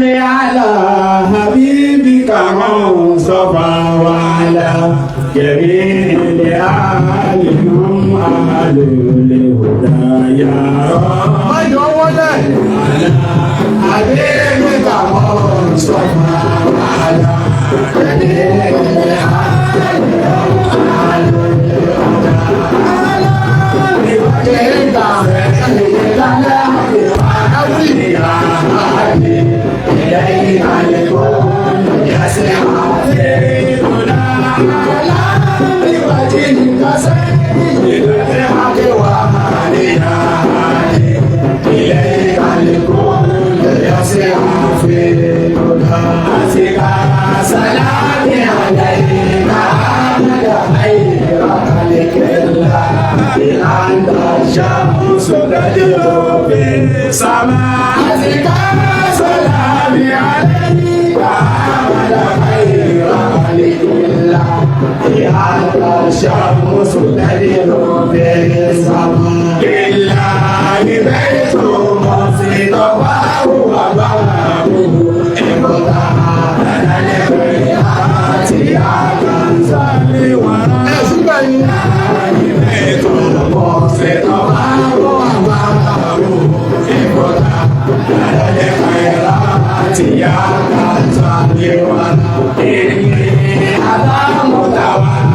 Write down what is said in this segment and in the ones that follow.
على حبيبك مصطفى وعلى جميع آلهم أهل الهدى يا رب على حبيبك مصطفى وعلى جميع الشمس تدير بالسماء لله بيت مصيد وهو بابه ابتدى البيعات يا كنزل ورا بيت مصيد وهو بابه ابتدى الخيرات يا كنزل ورا إني أنا متوكل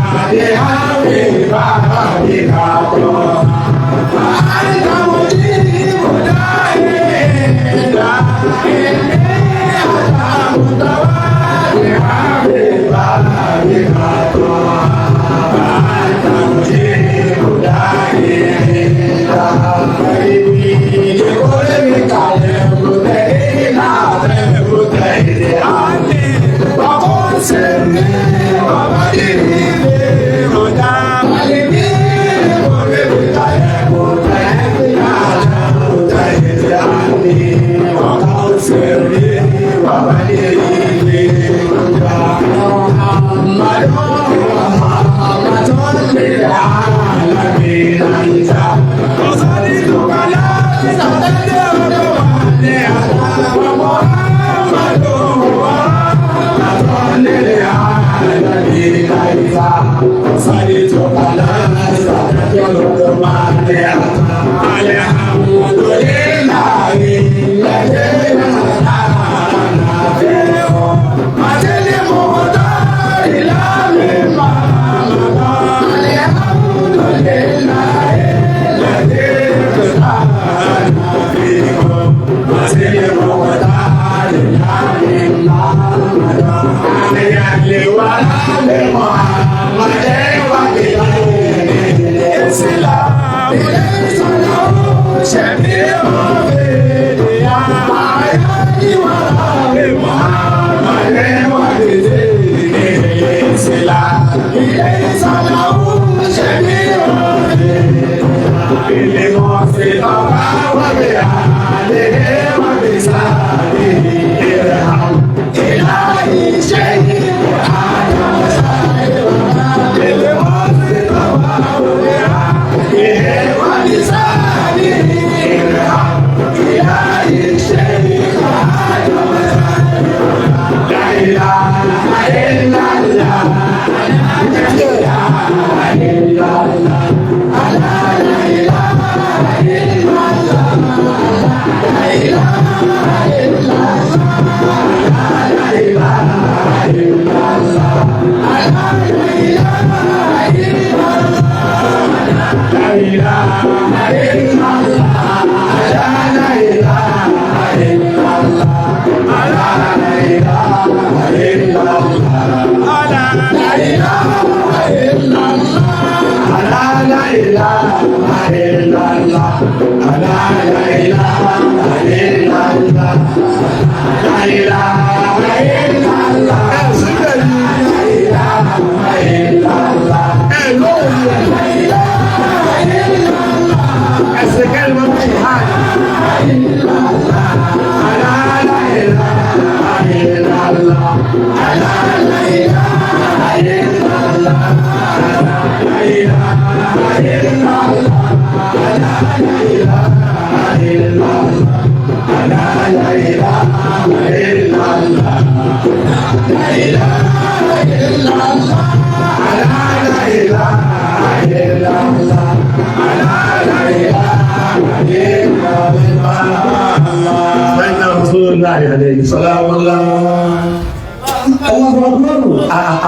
La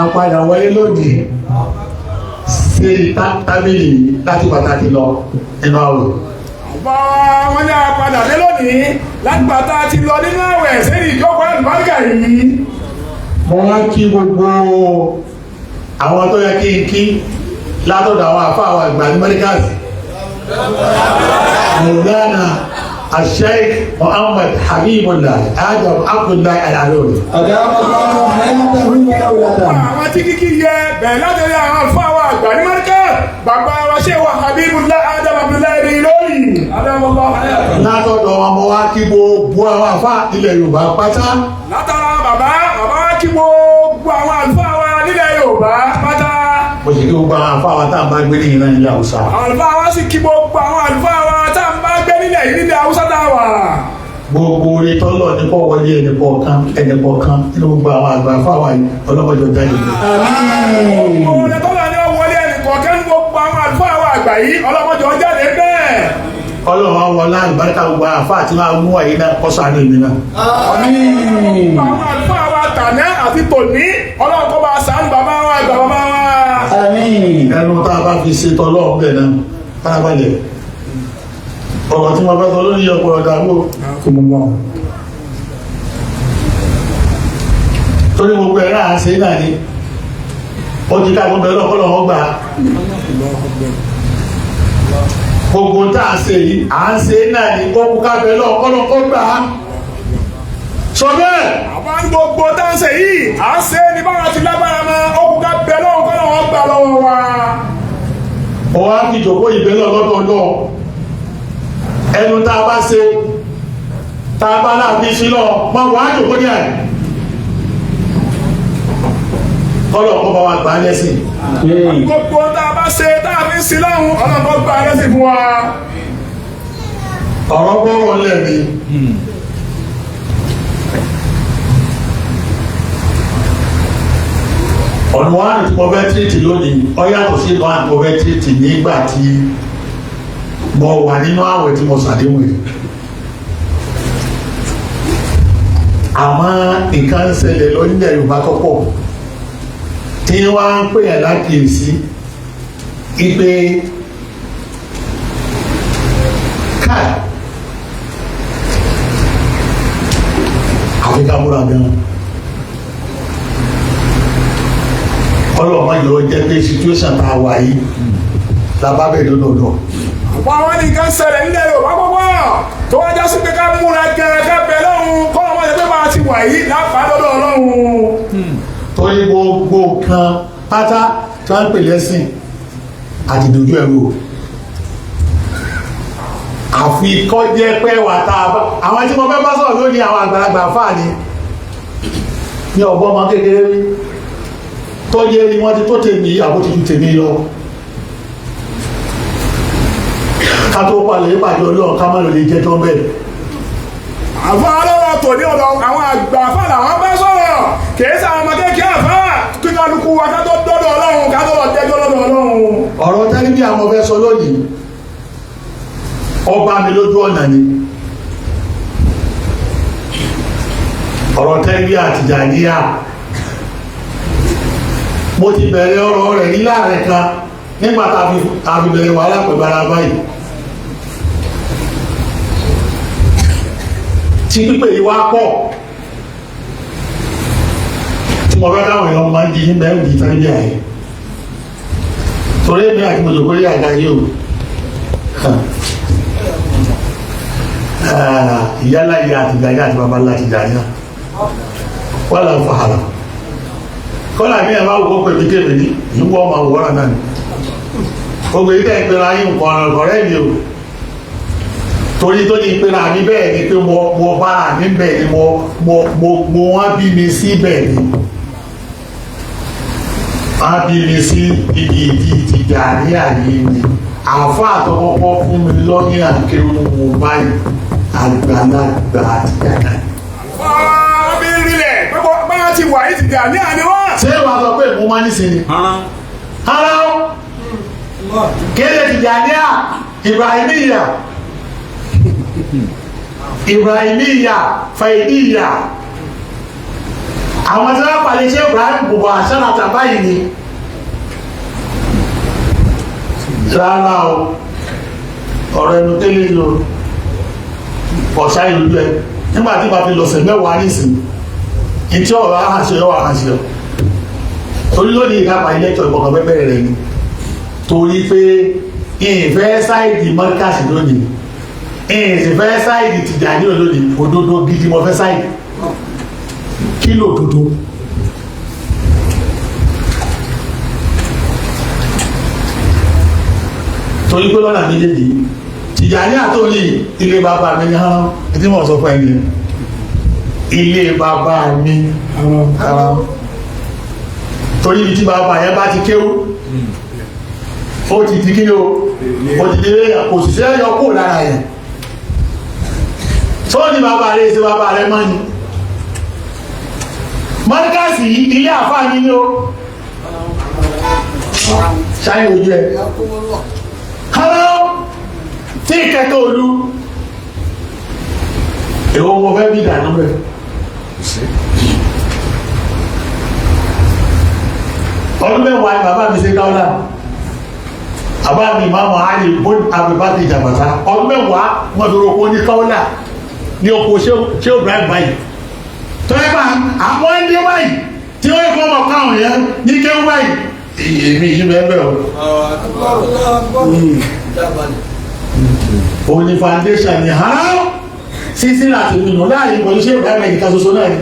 Àpadà wọlé lónìí sí tábìlì láti pàtàkì lọ nínú àwẹ̀. Wọ́n ní àpadà dé lónìí láti pàtàkì lọ nínú àwẹ̀ sẹ́yìn ìjókòó àlùbáríkà yìí. Mo wá kí gbogbo àwọn tó yẹ kí n kí látọ̀dọ̀ àwọn àfáà wa ìgbà ní mẹ́ríkàsì. Mọ̀lánà الشيخ محمد حبيب الله آدم عبد الله العلوي. Àwọn tí kíkí yẹ bẹ̀rẹ̀ látọ̀dọ̀ àwọn àlùfáà wa àgbà ní mẹ́ríkà bàbá wa ṣe wà Habibullah Adam Abdullahi Ìlọrin. Látọ̀dọ̀ ọmọ wa kí gbogbo àwọn àfáà ilẹ̀ Yorùbá pátá. Látara bàbá wa kí gbogbo àwọn àlùfáà wa nílẹ̀ Yorùbá pátá. Mo sì kí gbogbo àwọn àfáà wa tá à ń bá gbé ní ìran ilẹ̀ Haúsá. Àlùfáà wa sì kí gbogbo àwọn àlùfáà wa tá à ń bá gbé nílẹ̀ yìí nílẹ̀ Haúsá tá a wà. Gbogbo orí tọ́lọ̀ nípò wọlé ẹnìkọ̀ọ̀kan nínú gbogbo àwọn àgbà fáwọn yìí ọlọ́mọdé jáde. Gbogbo orí tọ́lọ̀ ní wọlé ẹnìkọ̀ọ̀kan nínú gbogbo àwọn àlùfáà wa àgbà yìí ọlọ́mọdé jáde bẹ́ẹ̀. Ọlọ́run àwọn wọlé àlùbáríkà gbogbo àfáà tí máa mú àyè náà kọ́ sáré mi náà. Àwọn àlùfáà wa tàná àti tòní ọlọ́run kó bá ṣàánú bàbá wa àgbà bàbá wa. Ẹnu tá a bá fi ṣe tọ́lọ́ ọ̀bẹ náà farabalẹ̀. Ọ̀rọ̀ tí wọ́n fẹ́ sọ lórí ọ̀pọ̀ ọ̀dàgbò kò mọ̀ mọ́. Torí gbogbo ẹ̀rọ àṣẹ náà ni ó ti ká gbogbo ẹ̀rọ ọ̀pọ̀lọ̀ wọn gbà. Gbogbo tá a ṣe yìí à ń ṣe náà ni ó kú ká bẹ̀ lọ ọ̀pọ̀lọ̀ ó gbà. Sọ bẹ́ẹ̀. Àwọn gbogbo tá a ṣe yìí à ń ṣe ní báwa ti lágbára mọ́ ó kú ká bẹ̀ lọ́wọ́ ọ̀pọ̀lọ̀ wọn gbà lọ́wọ́ wa. Ó wá fi jòkó ìbẹ́lẹ̀ lọ́dọọdọ́. Ẹnu tá a bá ṣe tá a bá láàbí sí lọ máa wà á jòkó ní àyè ọlọ́pọ̀ bá wa gbà á lẹ́sìn. Gbogbo tá a bá ṣe tá a fi ń sin lọ́hùn ọlọ́pọ̀ gbà á lẹ́sìn fún wa. Ọ̀rọ̀ gbọ́rọ̀ lẹ́ẹ̀mí ọ̀nà wa ní mo fẹ́ tírìtì lónìí ọ yàtọ̀ sí ìlú àti mo fẹ́ tírìtì nígbà tí mo wà nínú àwẹ̀ tí mo ṣàdéhùn yìí. Àmọ́ nǹkan ń ṣẹlẹ̀ lórílẹ̀ Yorùbá tó pọ̀ tí wọ́n á ń pè ẹ́ lákìyèsí ipe káì àfi ká múra gan. Ọlọ́mọ yóò jẹ́ pé situation tá a wà yìí la bá bẹ̀ lọ́dọọdọ. Àwọn nìkan ṣẹlẹ̀ nílẹ̀ Yorùbá púpọ̀ tó wájá sí pé ká múra gẹ̀rẹ́ ká bẹ̀ lọ́hùn kọ́ ọmọ yẹn pé máa ti wà yìí lápá lọ́dọ̀ Ọlọ́hun. Torí gbogbo kan pátá tí wọ́n ń pè lẹ́sìn àti dojú ẹ̀rọ. Àfi kọ́ jẹ́ pé wà tá a bá àwọn tí mo fẹ́ bá sọ̀rọ̀ lónìí àwọn àgbàlagbà fáà ni ní ọgbọ́n ọmọ kékeré rí tó yẹ ni wọ́n ti tó tèmi àbótitù tèmi lọ. Ká tó palẹ̀ ìpàdé Ọlọ́run ká má lò lè jẹ́ tó bẹ́ẹ̀. Àwọn ọlọ́wọ́ tò ní ọ̀dọ̀ àwọn àgbà fáà làwọn bá sọ̀rọ̀ kìí sáwọn ọmọ kékeré àfáà kí kálukú wa ká tó dọ́dọ̀ Ọlọ́run ká tó lọ jẹ́jọ́ lọ́dọ̀ Ọlọ́run. Ọ̀rọ̀ tẹ́lẹ̀ bí àwọn fẹ́ sọ lónìí ọba mi lójú ọ̀nà ni ọ̀rọ̀ tẹ́lẹ̀ bí Tìjàníyà mo ti bẹ̀rẹ̀ ọ̀rọ̀ rẹ̀ ní láàrin kan nígbà tá a fi bẹ̀rẹ̀ wàhálà pẹ̀lú ara báyìí tí pípé yìí wá pọ̀ tí mo fẹ́ káwọn èèyàn máa ń di nígbà ẹ̀rù yìí tẹ́lẹ̀ bí àyè torí èmi àti mọ̀jọ̀ kórè àga yìí o ìyálà ìyá àti ìgbàyà àti bàbá ńlá ti dàní náà wọ́n là ń fa àlà kọ́lá mi ẹ̀ máa wọ́ pẹ̀lú kébè ní ìwọ́ ọmọ àwòrán náà ni gbogbo ìdẹ́ ìpínlẹ̀ ayé nǹkan ọ̀rẹ́ mi o torí tó ní ìpínlẹ̀ àmì bẹ́ẹ̀ ni pé mo bá àmì bẹ́ẹ̀ ni mo wọ́n bí mi sí bẹ́ẹ̀ ni wọ́n bí mi sí ibi ìdí ìtìjà ní àyè mi àfa àtọkọ́kọ́ fún mi lọ́ní àkéwù mo báyìí àgbàlagbà àti gàgà. Bí rílẹ̀ bá wà yìí ti dà ní àníwọ̀n. ṣé wàá sọ pé mo máa ní sinmi. ara ó kéde Tìjàníyà Ibrahimiyya Faidiyya àwọn tí wọ́n pàdé ṣé Ibrahim bùbọ̀ àṣàrà tàbáyìí ni. rárá o ọ̀rọ̀ ẹnu tẹ́lẹ̀ ni o ọ̀ṣá ìlú ẹ nígbà tí bá fi lọ̀sẹ̀ mẹ́wàá nísìnyí ìtí ọ̀rọ̀ àhàṣẹ ọ̀rọ̀ àhàṣẹ ọ̀ torí lónìí ìkápá ilé-ẹ̀tọ́ ìgbọ̀ngàn bẹ́bẹ̀rẹ̀ rẹ̀ ni torí pé ìfẹ́ sáìdì mọ́ríkàsì lónìí ìfẹ́ sáìdì Tìjàníyà lónìí òdodo gidi mo fẹ́ sáìdì kí ló òdodo torí pé lọ́nà méjèèjì Tìjàníyà tó ní ilé bàbá mi ní hàn tí mo sọ fún ẹni ilé bàbá mi torí ibi tí bàbá yẹn bá ti kéwú ó ti di kí o ó ti di kò sì sẹ́ yọ kó lára yẹn tó ní bàbá rẹ̀ ṣe bàbá rẹ̀ mọ́ ni mọ́ríkàsì ilé àfáà mi ní o ṣáyé ojú ẹ̀ kọ́lọ́ tí ìkẹ́kẹ́ olú èwo mo fẹ́ bí ìdáná rẹ̀ ọdún mẹ́wàá ni bàbá mi ṣe káwọ́lá bàbá mi máa mọ̀ áyè bọ́n àbẹ̀bá ti jàbàtà ọdún mẹ́wàá wọ́n tó rọ́pò ní káwọ́lá ní oko ṣé Ibrahim báyìí tó yẹ pa àwọn ẹni báyìí tí wọ́n yẹ kọ́ ọmọ káwọn yẹn ní kéwú báyìí èmi yìí bẹ́ẹ̀ o ní foundation ni ha sísí láti nínú láàrin pẹ̀lú ṣé Ibrahim ẹ̀ka ṣoṣo náà ni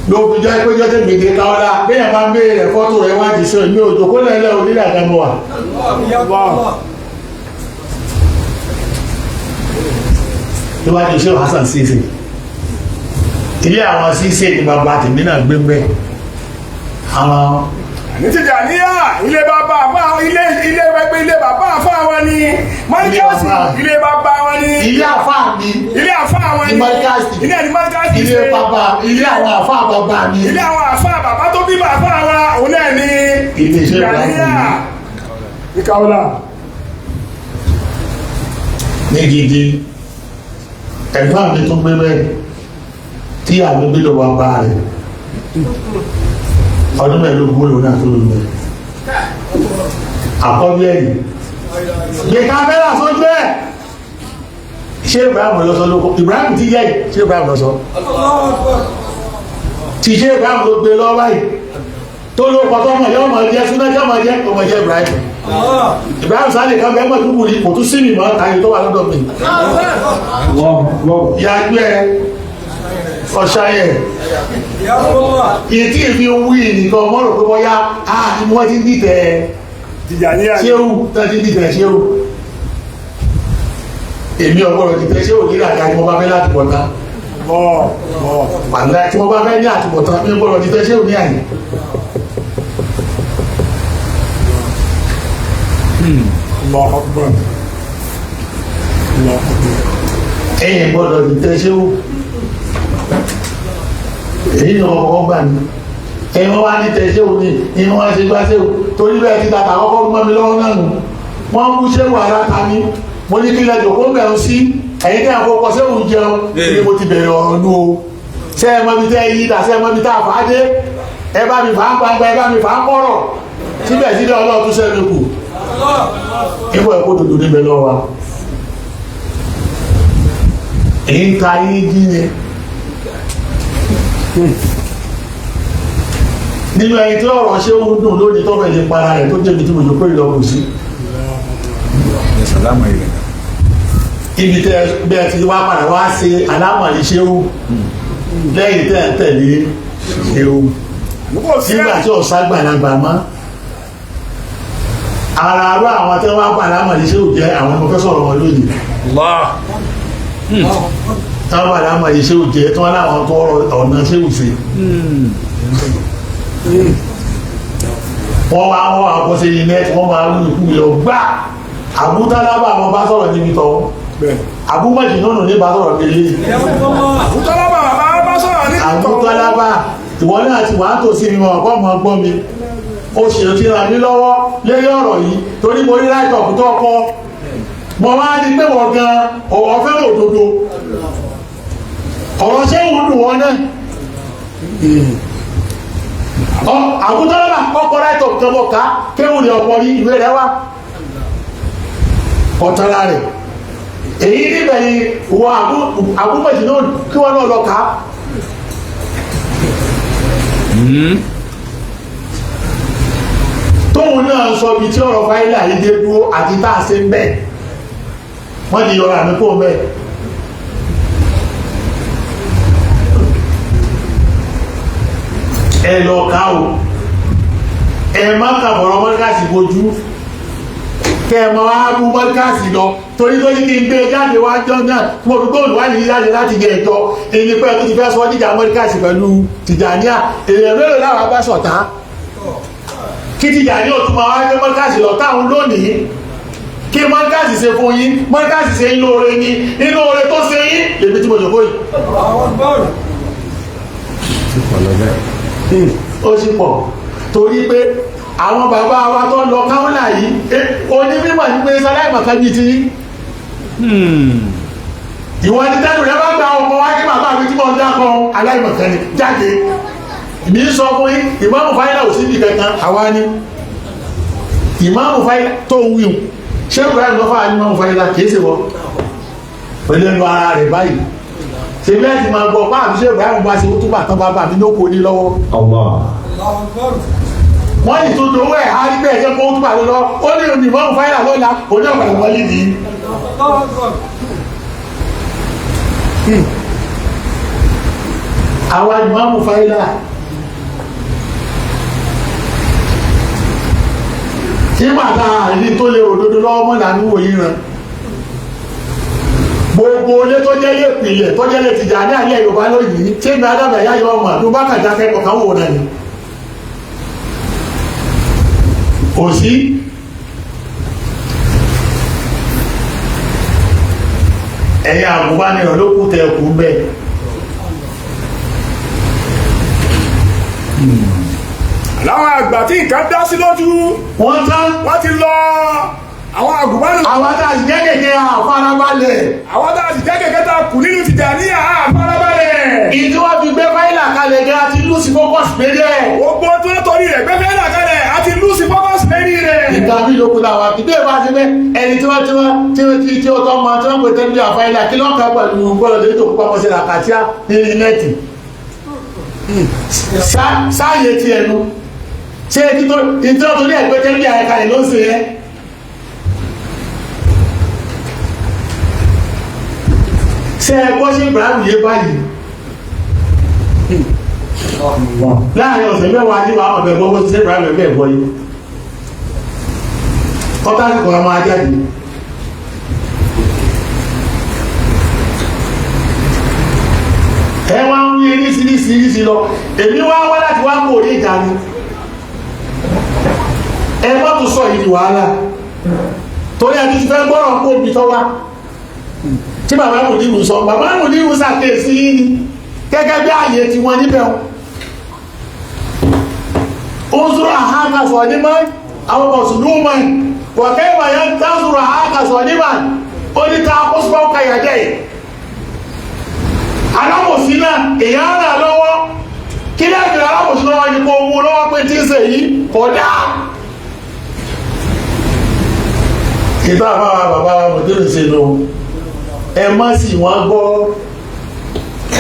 ló fi jẹ́ pé jẹ́ tẹ̀gbẹ̀dẹ̀ káwọ́lá bẹ́ẹ̀ máa ń béèrè fọ́tò rẹ̀ wájú sí ìlú òjò kó lẹ́lẹ́ onílẹ̀ àdámọ́ wa níwájú ṣé Hasan Sisi ilé àwọn Sisi ní bàbá tèmi náà gbé mbẹ́ àwọn ní Tìjàníyà ilé bàbá àfá ilé ẹgbẹ́ ilé bàbá àfá wọn ni mọ́ríkàsì ilé bàbá wọn ni ilé àfá mi ilé àfá wọn ni mọ́ríkàsì ilé ẹni mọ́ríkàsì ilé bàbá ilé àwọn àfá bàbá mi ilé àwọn àfá bàbá tó bí bàbá wa òun náà ni ilé iṣẹ́ Tìjàníyà ìkàwọ́lá ní gidi ẹ̀gbọ́n mi tún gbé bẹ́ẹ̀ tí àwọn gbé lọ́wọ́ bá rẹ̀ ọdún mẹ́ẹ̀ẹ́dógún lòun náà tó lò mẹ́ àkọ́bí ẹ̀yìn gbé kámẹ́rà sójú ẹ̀ ṣé Ibrahim lọ́sọ lóko Ibrahim ti yẹ ṣé Ibrahim lọ́sọ ti ṣé Ibrahim ló gbé lọ́wọ́ báyìí tó ló kọ́ tọ́mọ̀ yọ́ mọ̀ jẹ́ súná jẹ́ mọ̀ jẹ́ ọmọ jẹ́ Ibrahim sáré kan bẹ́ẹ̀ mọ̀ tó wùrí kò tún sí mi mọ́ ayé tó wà lọ́dọ̀ mi yàgbé ọ̀ṣáyẹ̀ ìtí ìfi wí nìkan mọ́rọ̀ pé wọ́n yá ní wọ́n ti dìtẹ̀ ṣéhù tàbí dìtẹ̀ ṣéhù èmi ọgbọ́rọ̀ dìtẹ̀ ṣéhù nílà àti wọ́n bá fẹ́ láti bọ̀tá pàdé tí wọ́n bá fẹ́ ní àtìbọ̀tá ní ọgbọ́rọ̀ dìtẹ̀ ṣéhù ní àyè ẹ̀yìn gbọ́dọ̀ dìtẹ̀ ṣéhù èyí ni ọkọ̀ gbà ní ẹ̀wọ́n wá ní tẹ̀ṣẹ́ òní ìwọ́n wá ṣe gbá ṣe torí bẹ́ẹ̀ ti tàtà kọ́kọ́ mọ́ mi lọ́wọ́ náà nù wọ́n mú ṣé wà láta ní mo ní kí lẹ́jọ̀ kó bẹ̀rù sí ẹ̀yìn tẹ́ àkọ́kọ́ ṣé òun jẹun ní mo ti bẹ̀rẹ̀ ọ̀rọ̀ nù o ṣé ẹ mọ́ mi tẹ́ yí dà ṣé ẹ mọ́ mi tá a fà á dé ẹ bá mi fà á gbangba ẹ bá mi fà á kọ́rọ̀ síbẹ̀síbẹ̀ ọlọ́ọ̀tún sẹ́nu kù ìwọ ẹ̀kọ́ dòdò níbẹ̀ lọ́wọ́ wa èyí ń ka yín jí ni nínú ẹni tí ọ̀rọ̀ ṣé ó dùn lónìí tó fẹ́ lè para rẹ̀ tó jẹ́bi tí mo jòkó ìlọ́pù sí ibi tẹ́ bẹ́ẹ̀ ti wá padà wá ṣe alámọ̀lì ṣé ó lẹ́yìn tẹ́ ń tẹ̀lé ṣé ó nígbà tí ọ̀sá gbàlagbà mọ́ ara arú àwọn tẹ́ wá padà alámọ̀lì ṣé ó jẹ́ àwọn ọmọ fẹ́ sọ̀rọ̀ wọn lónìí táwọn padà alámọ̀lì ṣé ó jẹ́ tí wọ́n láwọn tó ọ̀nà ṣé ó ṣe wọ́n máa wọ́n àkọ́ sí ilẹ̀ wọ́n máa ń kú lọ gbá àbútálábà wọn bá sọ̀rọ̀ níbi tọ́ abúmọ̀jì náà ní bá sọ̀rọ̀ délé Àbútọ́lábà bàbá bá sọ̀rọ̀ ní Àbútọ́lábà ìwọ náà ti wà á tò sí mi wọn ọ̀pọ̀ ọmọ gbọ́ mi ó sì ti ràn mí lọ́wọ́ lórí ọ̀rọ̀ yìí torí mo rí láìpẹ́ ọ̀pútọ́ ọkọ mo máa ní pé wọ́n gan ọ̀wọ́ fẹ́ òdodo ọ̀rọ̀ ṣé ń dùn wọn náà Àbútọ́lábà kọ́kọ́ láìpẹ́ ọ̀pútọ́ bọ̀ ká kéwù ní ọ̀pọ̀ rí ìwé rẹ wá ọ̀tara rẹ̀ èyí níbẹ̀ ni wọ àbúmọ̀jì náà kí wọ́n náà lọ ká tóun náà sọ bí tí ọ̀rọ̀ fáìlì àyíké dúró àti tá a ṣe ń bẹ̀ wọ́n ti yọra àmì kó bẹ́ẹ̀ ẹ lọ ká o ẹ má kàbọ̀rọ̀ mọ́ríkàsì bojú kẹ ẹ máa mú mọ́ríkàsì lọ torí tó ní kí n gbé jáde wá jọ náà tí mo fi gbóòlù wá ní jáde láti gẹ ẹjọ́ èyí pé tó ti fẹ́ sọ níjà mọ́ríkàsì pẹ̀lú Tìjàníyà èèyàn mélòó láwọn bá sọ̀tá kí Tìjàní ò tún máa wá gbé mọ́ríkàsì lọ táwọn lónìí kí mọ́ríkàsì ṣe fún yín mọ́ríkàsì ṣe inú oore ni inú oore tó ṣe yín lèmi tí mo jòkó yìí ó sì pọ̀ torí pé àwọn bàbá wa tó lọ káwọ́là yìí onímọ̀ ní pé sáláìmọ̀kan jí ti ìwọ̀n ti tẹ́lù rẹ bá gba ọmọ wáyé bàbá mi tí mo ń dákọ̀ aláìmọ̀kan ni jáde ìbí sọ fún yín ìmáàmù fáyínà ò sí ibi kankan àwa ni ìmáàmù fáyínà tó ń wíwù ṣé ìbúra ìlú fáwọn ìmáàmù fáyínà kìí ṣe wọ́n pẹ̀lú ẹnu ara rẹ̀ báyìí ṣe bí ẹ ti máa gbọ́ páàmì ṣé ìbúra ìlú bá ṣe ó túbà tán bàbá mi ló kó ní lọ́wọ́ wọ́n yìí tó dòwó ẹ̀ àárí bẹ́ẹ̀ jẹ́ kó túbà lọ ó ní ìmáàmù fáyínà lọ́la oní ọ̀pẹ̀lẹ̀ wọlé nìyí àwọn ìmáàmù fáyínà tí bàtà àìní tó lè òdodo lọ́wọ́ mọ́ ìlànà òyìn rẹ̀ gbogbo olé tó jẹ́ lè pìlẹ̀ tó jẹ́ lè tìjà ní àyẹ́ Yorùbá lóyìí tí ìgbà Adábẹ̀ yá yọ ọmọ tó bá kàjá kẹ́kọ̀ọ́ kan wò náà ni kò sí ẹ̀yà àgùnbánirọ̀ ló kú tẹ ẹkù bẹ́ẹ̀ láwọn àgbà tí nǹkan dá sí lójú wọ́n ti lọ àwọn àgùnbánirọ̀ àwọn tá a sì jẹ́ kẹ̀kẹ́ àfarabalẹ̀ àwọn tá a sì jẹ́ kẹ̀kẹ́ tá a kù nínú Tìjàníyà àfarabalẹ̀ ìdí wọ́n fi gbé fáìlà kalẹ̀ gẹ́ àti lùsì focus lérí ẹ̀ gbogbo tó ń torí rẹ̀ gbé fáìlà kalẹ̀ àti lùsì focus lérí rẹ̀ ìgbà bí lókun làwọn àti bẹ́ẹ̀ bá ti bẹ́ ẹni tí ó tọ́ ma tí wọ́n pè tẹ́lẹ̀ àfáìlà kí lọ́n ká pẹ̀lú gbọ́dọ̀ tó kó pamọ́ sí làkàtíà ní nẹ́ẹ̀tì sáàyè ti ẹnu ṣé ìtọ́ tó ní ẹgbẹ́ tẹ́lẹ̀ àyẹ̀kalẹ̀ ló ń ṣe yẹn ṣé ẹgbọ́ sí Ibrahim yé báyìí láàrin ọ̀sẹ̀ mẹ́wàá ní wàá ọ̀bẹ̀ gbọ́ sí Ibrahim ẹgbẹ́ ẹ̀gbọ́ yìí kọ́tà sí kọ́ra máa jáde ẹ wá ń wí eríṣiríṣiríṣi lọ èmi wá wá láti wá kó orí ìjà ni ẹ má tún sọ yìí wàhálà torí àti ti fẹ́ gbọ́rọ̀ kó omi tọ́ wá tí bàbá Mùdírù sọ bàbá Mùdírù ṣàkíyèsí yìí ni gẹ́gẹ́ bí ààyè tí wọ́n níbẹ̀ ó ń sọ̀rọ̀ àhákàsọ̀ nímọ̀ àwọn mọ̀sùlùmọ̀ wọ̀kẹ́ ìwàyà ń tá sọ̀rọ̀ àhákàsọ̀ nímọ̀ ó ní ká ó sọ kàyàjẹ́ alábòsí náà èyàn rà lọ́wọ́ kí lẹ́gbẹ̀ẹ́ alábòsí lọ́wọ́ ní kó owó lọ́wọ́ pé tí ń ṣe yìí kódà ìbá bàbá Mùdírù ṣe lọ ẹ má sì wọ́n gbọ́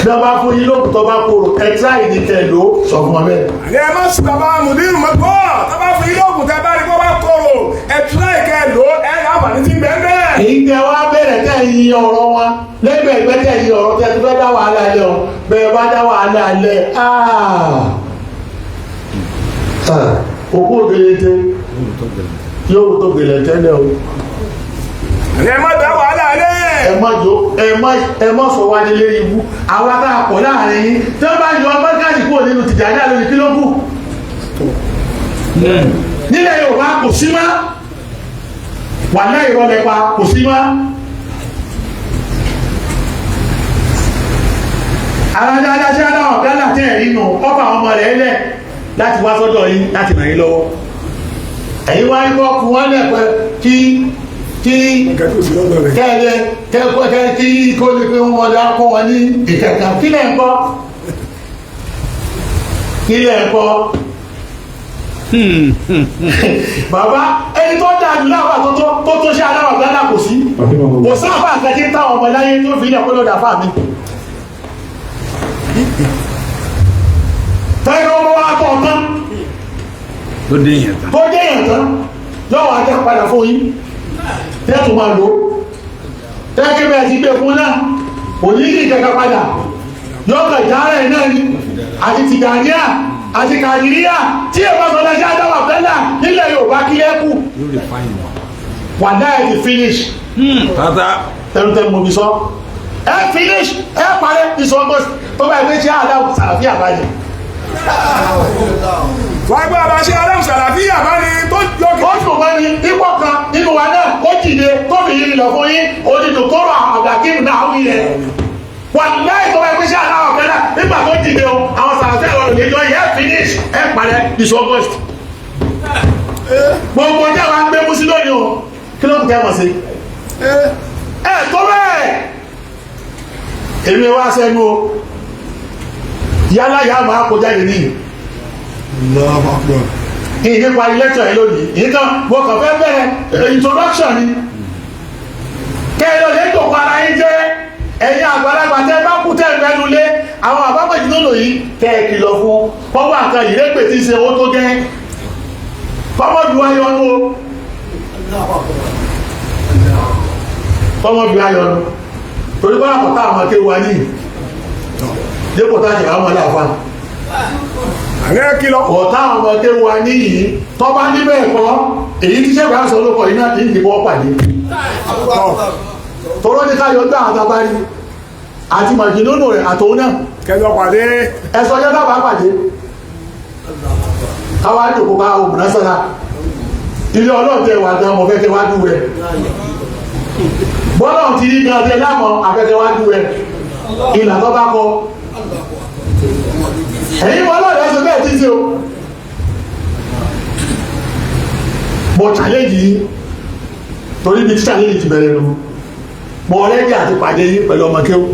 bí wọ́n bá fún yín lóògùn tó bá kóró ẹ̀tíra ìdí tẹ̀ló sọ fún ọ bẹ́ẹ̀. ẹ má sì bàbá Mùdírù mọ́ gbọ́ tó bá fún yín lóògùn tẹ́ bá rí kó bá kóró ẹ̀tíra ìkẹlò ẹ̀ láǹfààní tí ń bẹ́ẹ̀ bẹ́ẹ̀. èyí tẹ wá bẹ̀rẹ̀ tẹ̀ yí ọ̀rọ̀ wọn lẹ́gbẹ̀ẹ́ ẹgbẹ́ tẹ̀ yí ọ̀rọ̀ tẹ̀ tó fẹ́ dá wàhálà lẹ̀ o bẹ́ẹ̀ bá dá wàhálà lẹ̀ òkú ògèlèté yóò tó gèlè tẹ́lẹ̀ o. ẹ má dá wàhálà lẹ̀. ẹ má sọ wá nílé ibú àwọn akáàpọ̀ láàrin yín tí wọ́n bá yọ mọ́ríkàsì kúrò nínú Tìjàníyà lórí kí ló kù nílẹ̀ Yorùbá kò sí mọ́ wà náà ìrọ̀lẹ́pa kò sí mọ́ aládáadáa ṣe adáwọ̀ gánà tẹ́ ẹ̀rí nù ọba àwọn ọmọ rẹ̀ lẹ̀ láti wá sọ́dọ̀ yín láti ràn yín lọ́wọ́ ẹ̀yin wá ń kọ́ fún wọn lẹ́pẹ́ kí kẹ́ẹ̀lẹ́ kí kó lè pé wọ́n lè kó wọn ní ìkẹ̀kẹ̀ kí lẹ́ ń kọ́ bàbá ẹni tó dáa jù láàbà tó ṣe adáwọ̀ gánà kò sí kò sáàbà àkàtí táwọn ọmọ láyé tó fi ilẹ̀ pé lọ́dà fáà mi tẹ́lẹ̀ ọmọ wa tọ̀ tán tó dé yẹn tán lọ́wọ́ ajá padà fún yín tẹ́tù máa lò tẹ́kẹ́ bẹ́ẹ̀ ti gbé fún náà kò ní kí kẹ́kẹ́ padà yọ́kọ̀ ìdárẹ̀ náà ni àti tìgàníà àti kàdìríà tí ẹ bá sọdá sí adáwà bẹ́là nílẹ̀ Yorùbá kí lẹ́kù wà náà ti finish tẹ́lútẹ́lú mo fi sọ ẹ finish ẹ parẹ́ ìsọgbọ́n tó bá ẹgbẹ́ tí adáwà sàràfíà báyìí wọ́n gbé ọba ṣe adáwà sàràfíà bá ní tó jókè ó tún wọ́n ní ipò kan nínú wa náà ó jìde tó fi yìí lọ fún yín onídòkóró àgbàkín náà wí yẹn wà láì tó bá ẹgbẹ́ sí adáwà bẹ́là nígbà tó jìde o àwọn sàràfíà lọ lè jọ yẹ finish ẹ parẹ́ ìsọgbọ́n gbogbo ọjọ́ wa ń gbé mú sí lónìí o kí ló ń tẹ́ mọ̀ sí ẹ tó bẹ́ẹ̀ èmi wá sẹ́nu o yálà yà máa kó jáde ní ìdí parí lẹ́tọ̀ ẹ̀ lónìí ìdán mo kàn fẹ́ bẹ̀rẹ̀ introduction ni kẹ́ẹ̀lọ́ lè tó para yín jẹ́ ẹ̀yin àgbàlagbà tẹ́ bá kú tẹ́ mẹ́nu lé àwọn àbámọ̀jì tó lò yìí kẹ́ẹ̀kì lọ fún pọ́pọ́ àkan ìrẹ́pẹ̀ tí ń ṣe owó tó gẹ́ pọ́mọ́bí wá yọnu o pọ́mọ́bí wá yọnu torí bá àpọ̀tá àwọn akéwà ní dépò tá jẹ̀ àwọn aláàfà ọ̀tá àwọn akéwà ní yìí tọ́ bá níbẹ̀ ẹ̀kọ́ èyí tí ṣẹ́gbà sọ lókọ̀ iná ní ìdìbò pàdé tọ́rọ ní ká yọgbà àtàbárí àti màjìlónù rẹ̀ àtòun náà kẹjọ pàdé ẹsọ jẹ́ dábàá pàdé káwá jòkó ká òmìnà sára ilé ọlọ́ọ̀tẹ̀ wà gan mọ̀ fẹ́ wájú rẹ̀ bọ́lọ̀ ti rí gan tẹ́ lámọ̀ afẹ́fẹ́ wájú rẹ̀ ìlà tó bá kọ ẹ̀yìn bọ́lọ̀ rẹ̀ ṣe bẹ́ẹ̀ tí ṣe o mo challenge yìí torí bí challenge ti bẹ̀rẹ̀ lọ mo rẹ́dí àti pàdé yìí pẹ̀lú ọmọ kéwú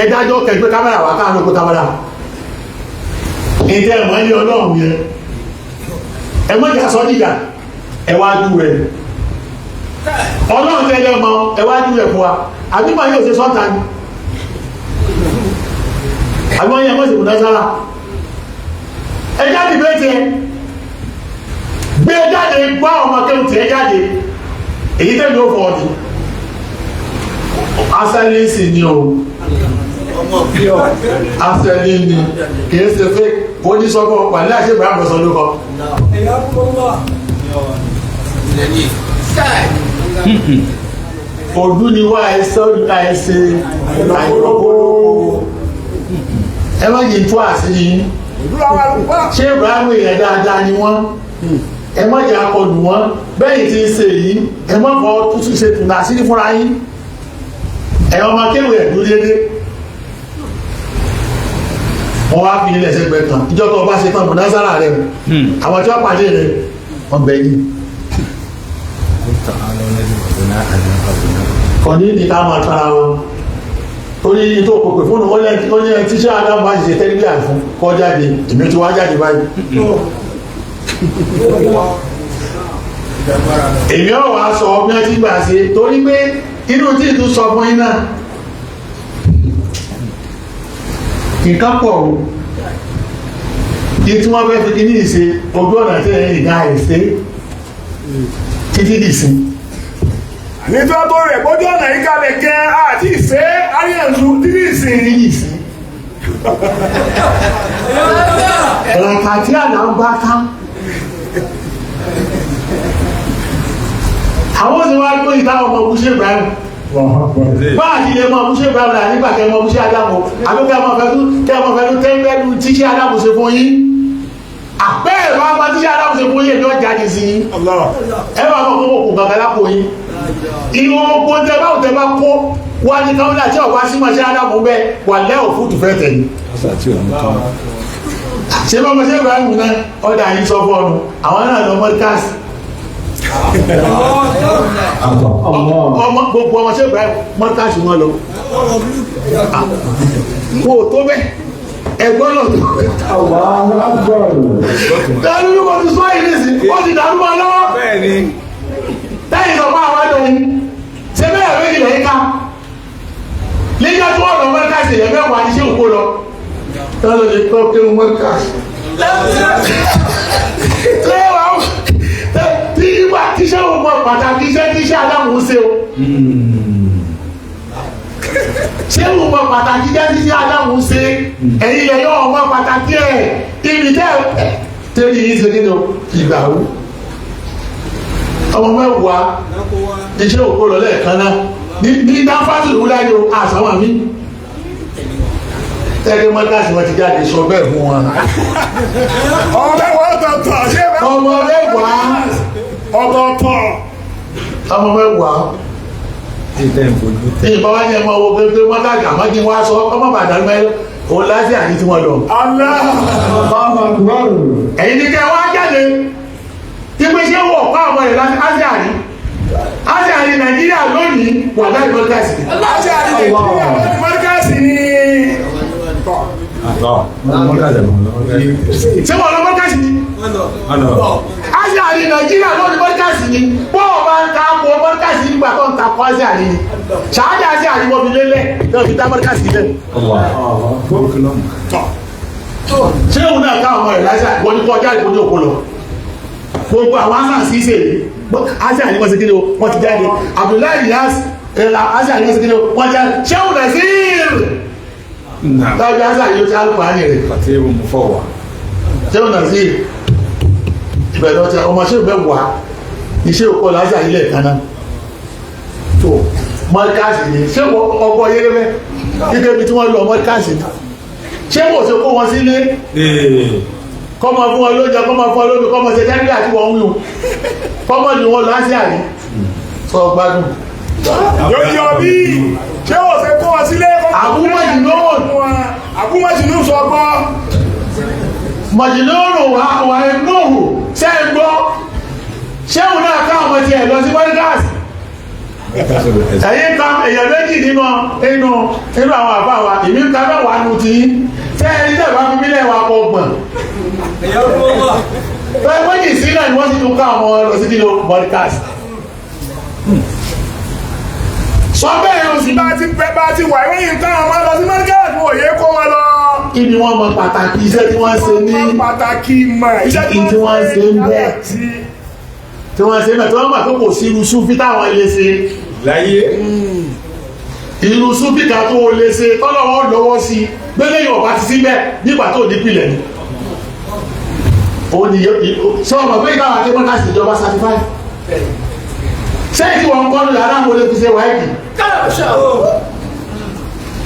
ẹ̀dájọ́ kẹgbẹ́ kámẹ́rà wà káàánú kó kámẹ́rà ìtẹ́ ẹ̀mọ́ ní ọlọ́run yẹn ẹgbẹ́jà sọ nígbà ẹwàájú rẹ̀ ọlọ́run tẹ́lẹ̀ ọmọ ẹwàájú rẹ̀ fún wa àbímọ̀ yóò ṣe sọ́ta ní àbímọ̀ yẹn mọ́ sí kùnà sára ẹjá dìbẹ́ tẹ gbé jáde gbá ọmọ kẹrù tẹ jáde èyí tẹ́lẹ̀ ó fọ́ ọdún asẹ́lẹ́sì ni o asẹ́lẹ́ ni kìí ṣe fẹ́ oníṣọ́gbọ́ pàdé àṣẹ́gbà àbọ̀sọ̀ ló kọ́ ojú ni wá ẹsẹ́ àìrọ́gbọ́ ẹ má yìí tó àṣírí ṣé Ibrahim èèyàn dáadáa ni wọ́n ẹ má jẹ́ akọlù wọn bẹ́yìn tí ń ṣe yìí ẹ má fọ́ tútù ṣe tùnà àṣírí fúnra yín ẹ̀yọ́ máa kéwì ẹ̀dú dédé wọ́n wá fi ilẹ̀ ṣẹgbẹ̀ tán ìjọ tó bá ṣe tán bùnásàrà rẹ̀ àwọn tí wọ́n pàdé rẹ̀ wọ́n bẹ̀ yìí kọ̀ní ní ká máa tara wọn torí tó pòpè fún wọn lẹ́yìn tó ní ẹ tíṣẹ́ Adam bá ṣe tẹ́lifíà fún kọ́ jáde èmi tí wá jáde báyìí èmi ọ̀ wá sọ bí wọ́n ti gbà ṣe torí pé inú tí ìtú sọ fún iná nǹkan pọ̀ o tí wọ́n fẹ́ fi kí ní ìṣe ojú ọ̀nà tí ẹ̀yìn ìdá ìṣe títí dìsín nítorí tó rẹ̀ gbójú ọ̀nà yìí kalẹ̀ gẹ́ àti ìṣe àríyànjú títí ìsìn ẹ̀rọ̀kà tí àná ń bá ká àwọn òsì wá gbé ìta ọmọ búṣe Ibrahim bá àti ilé mọ búṣe Ibrahim là nígbà kẹ mọ búṣe Adamu àbíkẹ́ ọmọ fẹ́lú tẹ́ńbẹ́lú tíṣẹ́ Adamu ṣe fún yín àpẹ́ẹ̀rọ àgbà tíṣẹ́ Adamu ṣe fún yín ẹ̀mí ọjà jì sí ẹ̀rọ àwọn ọmọ òkú bàbá lápò yín ìwọ̀n ogun tẹ bá kó wá ní káwọn àti ọ̀wá sí mọ̀ṣẹ́ Ádámù bẹ́ẹ̀ wà lẹ́ òfútù fẹ́ tẹ̀lé. ṣé bá mọ̀ṣẹ́ Ibrahim náà ọ̀dà yìí sọ fún ọ̀nù àwọn náà lọ mọ́ríkàsì. gbogbo ọmọṣẹ́ Ibrahim mọ́ríkàsì wọn lọ. kò tó bẹ́ẹ̀ ẹ̀gbọ́n náà tó bẹ́ẹ̀. dàrú bí mo ti sọ yìí nísìnyí ó ti dàrú mọ́ lọ́wọ́. táyì sọ fún àwọn àjọ yìí ṣé bẹ́ẹ̀ méjì lẹ́yìn ká nígbà tí wọ́n lọ mọ́ríkàsì yẹn mẹ́wàá ní ṣé òkú lọ. tọ́lọ́ lè kọ́ pé mọ́ríkàsì. tí ìgbà tíṣẹ́ òun mọ̀ pàtàkì iṣẹ́ tíṣẹ́ Ádámù ń ṣe o. ṣé òun mọ̀ pàtàkì iṣẹ́ tíṣẹ́ Ádámù ń ṣe ẹ̀yin yẹn yóò mọ̀ pàtàkì ẹ̀ ibi tẹ́ tẹ́lẹ̀ yìí ṣe nínú ìgbà wo. ọmọ mẹ́wàá iṣẹ́ òkú lọ lẹ́ẹ̀kan náà ní dáfásì lóláyé o àṣàwọn mi tẹ́lẹ̀ mọ́ríkàsì wọn ti jáde sọ bẹ́ẹ̀ fún wọn. ọmọ mẹ́wàá ọ̀tọ̀ọ̀tọ̀ ṣé ọmọ mẹ́wàá ọ̀tọ̀ọ̀tọ̀. ọmọ mẹ́wàá ìbọn wá ní ẹmọ owó pé wọ́n dàgbà má kí wọ́n aṣọ ọmọ bàdàn mẹ́rin òun láti àní tí wọ́n lọ. ẹ̀yin ní kẹ́ wá jáde tí pé ṣé wọ̀ pa àwọn ẹ̀ láti àní Nàìjíríà lónìí wà láì mọ́ríkàsì. Nàìjíríà lónìí mọ́ríkàsì ni. ṣé wọ́n lọ mọ́ríkàsì ni? Nàìjíríà lónìí mọ́ríkàsì ni bọ́ọ̀ bá ń ta àpò mọ́ríkàsì nígbà tó ń ta kọ́ ni ṣáájà wọ́n fi lélẹ̀ tó fi dá mọ́ríkàsì lẹ̀. ṣé òun náà ká ọmọ rẹ̀ láṣà wọ́n ní kọjá ìpínlẹ̀ òkú lọ gbogbo àwọn àṣà sí ìṣe àṣà ní wọ́n ti kí ni wọ́n ti jáde Abdullahi Yas àṣà ní wọ́n ti kí ni wọ́n jáde ṣé òun náà sí tọ́jú àṣà yóò ṣe àlùkò àní rẹ̀ ṣé òun náà sí ìbẹ̀rẹ̀ ọ̀tí ọmọ ṣé òun bẹ̀ wà iṣẹ́ òkú láṣà ilẹ̀ kan náà tó mọ́ríkàsì ni ṣé ọgbọ́ yẹ́rẹ́ bẹ́ kíkẹ́ bí tí wọ́n lọ mọ́ríkàsì ni ṣé wò ṣe kó wọn sílé kọ́mọ fún wọn lóúnjẹ kọ́mọ fún wọn lóúnjẹ kọ́mọ ṣe tẹ́lẹ̀ àti wọ́n ń lò kọ́mọ ni wọ́n lọ á sí àrí sọ gbádùn. yóò bí ṣé wò ṣe kó wọn sílé àbúmọ̀jìnú sọ gbọ́. mọ̀jìnú wà ẹ̀gbọ́hù ṣé ń gbọ́ ṣé òun náà ká ọmọ tiẹ̀ lọ sí mọ́ríkàsì ẹ̀yìn ká èèyàn méjì nínú àwọn àbá wa ìmí ń ká mẹ́wàá nù tí tẹ́ ẹni tẹ́ẹ̀bá fi mílẹ̀ wa pọ̀ gbọ̀n bẹ́ẹ̀ méjì sílẹ̀ ni wọ́n sì tún ká ọmọ lọ sí kílò mọ́ríkàsì sọ bẹ́ẹ̀ o sì bá ti wà lẹ́yìn táwọn ọmọ lọ sí mọ́ríkàsì wò yé kó wọn lọ. ibi wọn mọ pàtàkì iṣẹ́ tí wọ́n ṣe ní pàtàkì mọ̀ iṣẹ́ tí wọ́n ṣe ń bẹ́ẹ̀ tí wọ́n ṣe mẹ́ tí wọ́n mọ̀ pé kò sí irú súfí táwọn ilé ṣe láyé irú súfí ká tó lè ṣe tọ́lọ́wọ́ lọ́wọ́ sí gbélé yóò bá ti sí bẹ́ẹ̀ nígbà tó di pilẹ̀ ni ó ní ṣé wọ́n mọ̀ pé ìdáwà tí wọ́n láti ìjọba certify ṣé ìdí wọn kọ́ lórí aláwọ̀ lè fi ṣe wáìkì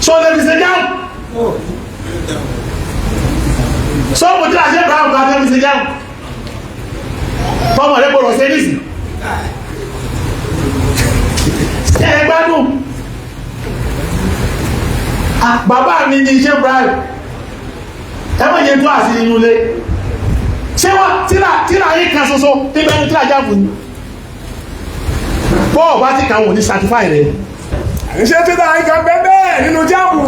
ṣó lè fi ṣe jáàmù ṣó mo tí a ṣe brown ká lè fi ṣe jáàmù fọmọ rẹ gbọ́dọ̀ ṣe nísì ṣe ẹ gbádùn bàbá mi ní iṣẹ́ brown ẹ mọ̀ yẹn tó àṣì inú ilé ṣé wọ́n tíra yìí kan ṣoṣo níbẹ̀ ní tíra jáàmù ni bọ́ọ̀ bá ti kàwọn ní certify rẹ̀ iṣẹ́ tíra yìí kan bẹ́ẹ̀ nínú jáàmù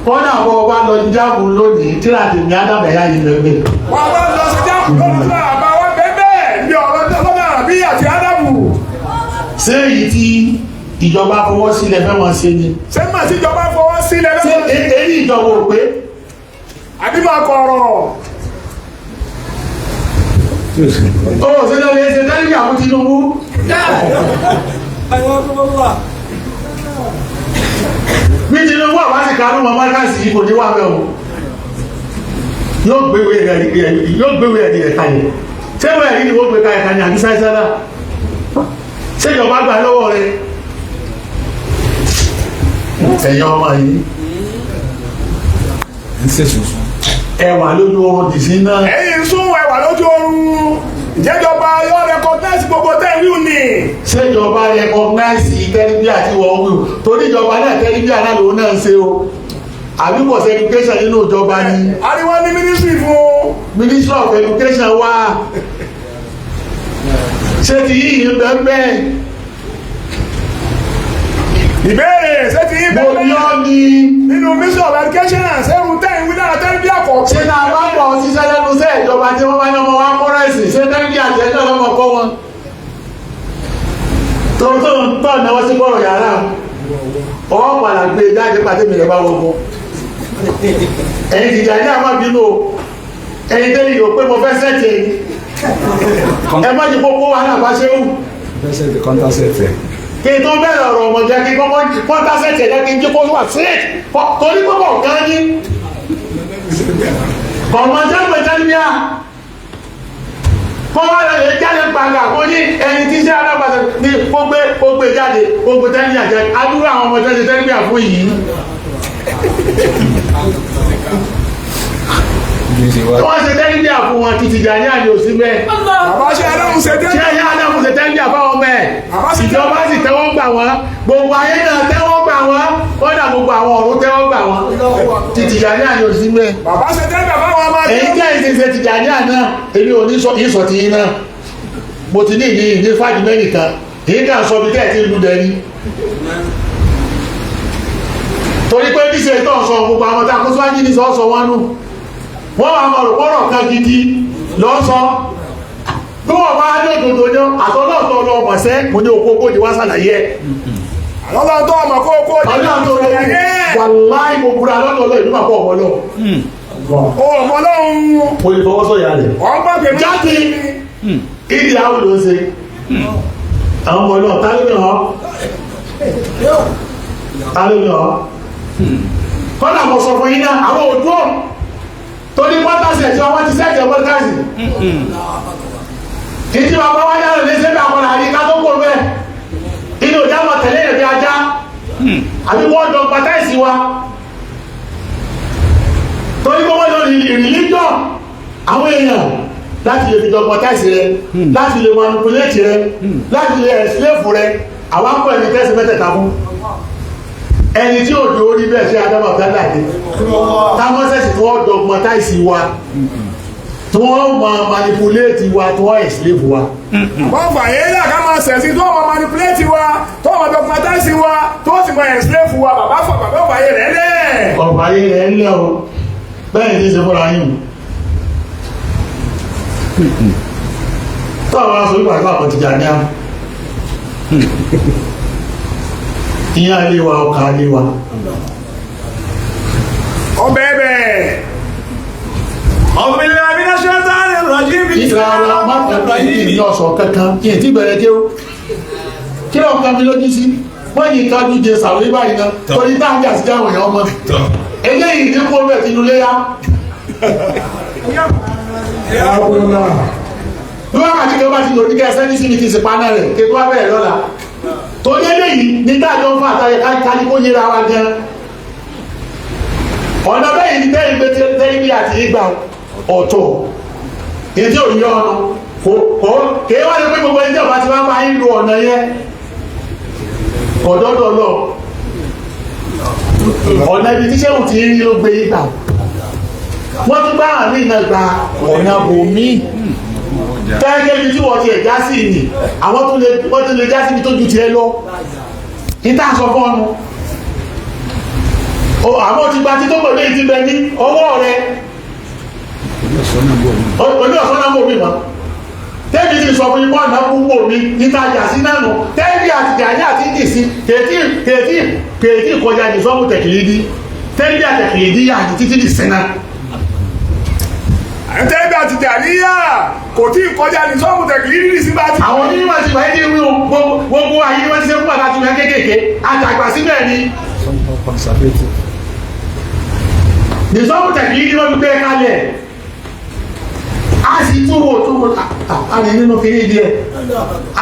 wọ́n náà bọ́ ọba lọ ní jáàmù lónìí tíra tèmi ádámẹ̀yà yìí lẹ́gbẹ̀ẹ́ wọ́n bá lọ sí jáàmù lónìí àbá wọn bẹ́ẹ̀ ní ọ̀rọ̀ lọ́nà àbí àti ádámù. ṣé èyí tí ìjọba fọwọ́ sílẹ̀ fẹ́ wọn ṣe ni. ṣé mà sí ìjọba fọwọ́ sílẹ̀ fẹ́ wọn ṣe. èyí ìjọba ò pé. àbí máa kọ̀ọ̀rọ̀. ó ṣe lórí ẹsẹ̀ tẹ́lifíà fún Tinubu. bí Tinubu àbá ti kàánú mọ́ mọ́ríkàsì yìí kò ní wà bẹ́ẹ̀ o yóò gbéwé ẹ̀rí ẹ̀ka yẹn ṣé wọ́n ẹ̀rí ni wọ́n gbé ka ẹ̀ka ní àbí sáísádà ṣé ìjọba gbà lọ́wọ́ rẹ̀ ẹ̀yàn ọmọ yìí ẹwà lójú oorun dì sí náà ẹ̀yìn sún ẹwà lójú oorun ìjẹ́jọba yóò rẹkọ̀tẹ́sì gbogbo tẹ́lú ni. ṣèjọba recognize tẹ́lifíà tí wọ́n wí torí ìjọba náà tẹ́lifíà náà lòun náà ń ṣe o àbí kò sí education nínú ìjọba ni. ariwo ní ministry fún. ministry of education wà ṣé ti yí ìyẹn bẹ́ẹ̀ bẹ́ẹ̀. ìbéèrè ṣé ti yí bẹ́ẹ̀ bẹ́ẹ̀. mo ní ọ́ ní. nínú ministry of education ṣé irun tẹ́yìn wí náà tẹ́lifíà kọ̀. ṣé náà bá pọ̀ ṣiṣẹ́ lẹ́nu iṣẹ́ ìjọba tí wọ́n bá ní ọmọ wa kọ́rẹ́sì ṣé tẹ́lifíà àti ẹjọ́ lọ́mọ kọ́ wọn. tó náwó sí kọ́rọ̀ yàrá ọ̀ padà gbé jáde pàtẹ́ mi rẹ̀ bá wọ́pọ̀. ẹ̀yin ti jàdí àmọ́ bínú o ẹ̀yin tẹ́lẹ̀ yóò pé mo fẹ́ sẹ́tẹ̀ ẹ má ti kókó wa náà bá ṣe wù. fẹ́ sẹ́tẹ̀ kọ́ńtà sẹ́tẹ̀. kí n tó bẹ̀rẹ̀ ọ̀rọ̀ ọmọ jẹ́ kí kọ́ńtà sẹ́tẹ̀ jẹ́ kí n jí kó wà sílẹ̀ torí pọ́pọ̀ gan ní. ọmọ jẹ́ pé tẹ́lifíà kó wá lè jáde gbàgbà kó ní ẹni tí iṣẹ́ alábàṣẹ ní kó gbé jáde kó gbé tẹ́lifíà jẹ́ adúrú àwọn ọmọ tẹ́lifíà tẹ́lifíà fún yìí. wọ́n ṣe tẹ́lifíà fún wọn kìtì jà ní àjò sí bẹ́ẹ̀. bàbá ṣe adáhùn ṣe tẹ́lifíà. ṣé ẹ̀yà adáhùn ṣe tẹ́lifíà fáwọn ọmọ ẹ̀. ìjọba sì tẹ́wọ́ gbà wọ́n gbogbo ayé náà tẹ́wọ́ gbà wọ́n kódà gbogbo àwọn ọ̀run tẹ́wọ́ gbà wọ́n kìtì jà ní àjò sí bẹ́ẹ̀. bàbá ṣe tẹ́lifíà fáwọn ọmọ ẹ̀. èyí jẹ́ ìṣẹ̀ṣẹ̀ ti jà ní àná èmi ò ní sọ ti yín náà mo ti ní ìní fáàdì mẹ́rin kan èyí kà sọ bí tẹ́ẹ̀ tí ń lu dẹni torí pé bí ṣe tó ń sọ gbogbo àwọn tá a kó síwájú ní sọ wọn nù wọ́n wà mọ̀ rọ̀pọ̀rọ̀ kan gidi lọ́sọ bí wọ́n bá ní òdòdó ní àtọ́lọ́tọ́ lọ mọ̀sẹ́ mo ní okó kó di wá sàlàyé àlọ́lọ́tọ́ ọmọ kó kó di wá sàlàyé wàláì mo búra lọ́dọ̀ọ́lọ́ ìlú màpọ̀ ọmọ lọ ọmọ lọ́hún mo lè fọwọ́ sọ̀yà rẹ̀ wọ́n gbà pé jáde ìdí àwọn ló ń ṣe àwọn ọmọ náà tá ló ní ọ tá ló ní ọ kọ́nà mo sọ fún yín náà àwọn òdúró torí pọ́tàṣẹ̀ tí wọ́n ti sẹ́jẹ̀ pọ́tàṣì kì í tí wọ́n bá wá dára lé sẹ́bẹ̀ àkọlà àrí ká tó kó bẹ́ẹ̀ inú ìjámọ̀ tẹ̀lé ẹ̀bí ajá àbí wọ́n dọ̀ pọ́tàṣì wa torí pé wọ́n lọ religion àwọn èèyàn láti lè fi dọ̀ pọ́tàṣì rẹ láti lè manipulate rẹ láti lè enslave rẹ àwọn akọ ẹni tẹ́sí mẹ́tẹ̀ẹ̀ta fún ẹni tí ò di orí bẹ́ẹ̀ ṣe adámọ̀ tẹ́láàdé táwọn sẹ́sì tí wọ́n dogmatize wa tí wọ́n máa manipulate wa tí wọ́n enslave wa. wọ́n fà yé là ká máa sẹ̀sí tó máa manipulate wa tó máa dogmatize wa tó sì máa enslave wa bàbá ọ̀fà yé rẹ̀ lẹ̀. ọ̀fà yé rẹ̀ lẹ̀ o bẹ́ẹ̀ ni ṣe fọ́ra yín tó àwọn aṣọ ìgbàgbọ́ àwọn ti jà ní àwọn ìyá ilé wa ọkà ilé wa ọbẹ̀ ẹbẹ̀ ọ̀bìnrin àbínáṣẹ́ tààrí rọ̀jí bí ìsìlára mọ́tàlá yìí ní ọ̀sọ̀ kankan kí n tí bẹ̀rẹ̀ kí ó kí lọ kan mi lójú sí wọ́n yìí kájú jẹ sàwé báyìí náà torí táàgì àti jáwé èèyàn ọmọ eléyìí ní kó rẹ̀ tinú léyà bí wọ́n àti kí ó bá ti lò ní kẹsẹ́ ní sí ní kí n sì paná rẹ̀ kí tó wá bẹ̀rẹ̀ lọ́la torí eléyìí ní táàjọ ń fà àtàyẹ káàkiri kó yẹra wa gan ọ̀nà bẹ́yìí ní bẹ́yìí pé tẹ́lifí àti ìgbà ọ̀tọ̀ ètí ò yọ ọ̀nà kèé wá ní pé gbogbo ẹni tí ọba ti wá máa ń lo ọ̀nà yẹn ọ̀dọ́dọ̀ lọ ọ̀nà ibi tí sẹ́wù ti rí ló gbé ìgbà wọ́n tún bá àmì ìnà gba ọ̀nà bòmí kẹ́gẹ́ bí tí wọ́n ti ẹ̀já sí ìní àwọn tó lè já síbi tó ju ti ẹ lọ ìta sọ fọ́nu àwọn ti gba tí tó pẹ̀lú ìtí bẹ ní ọwọ́ rẹ oní ọ̀sán náà mọ̀ mi mọ́ tẹ́bí ti sọ fún ipọ́ ọ̀nà púpọ̀ mi níta jà sí náà nù tẹ́bí àti jàní àti ìdì sí kèétí kọjá ní sọ́mù tẹ̀kìlídí tẹ́bí àtẹ̀kìlídí àti títí dì sínà tẹ́bí àti jàní yá kò tí kọjá ní sọ́mù tẹ̀kìlídí sí bá ti àwọn onímọ̀ ti báyé ní wí gbogbo ayé wọ́n ti ṣe fún àtàtù rẹ̀ kéékèèké àtàgbà síbẹ̀ ni ní sọ́mù tẹ̀kìlídí wọ́n fi gbé kalẹ̀ a sì túnwò àmì nínú kiri ìdí ẹ̀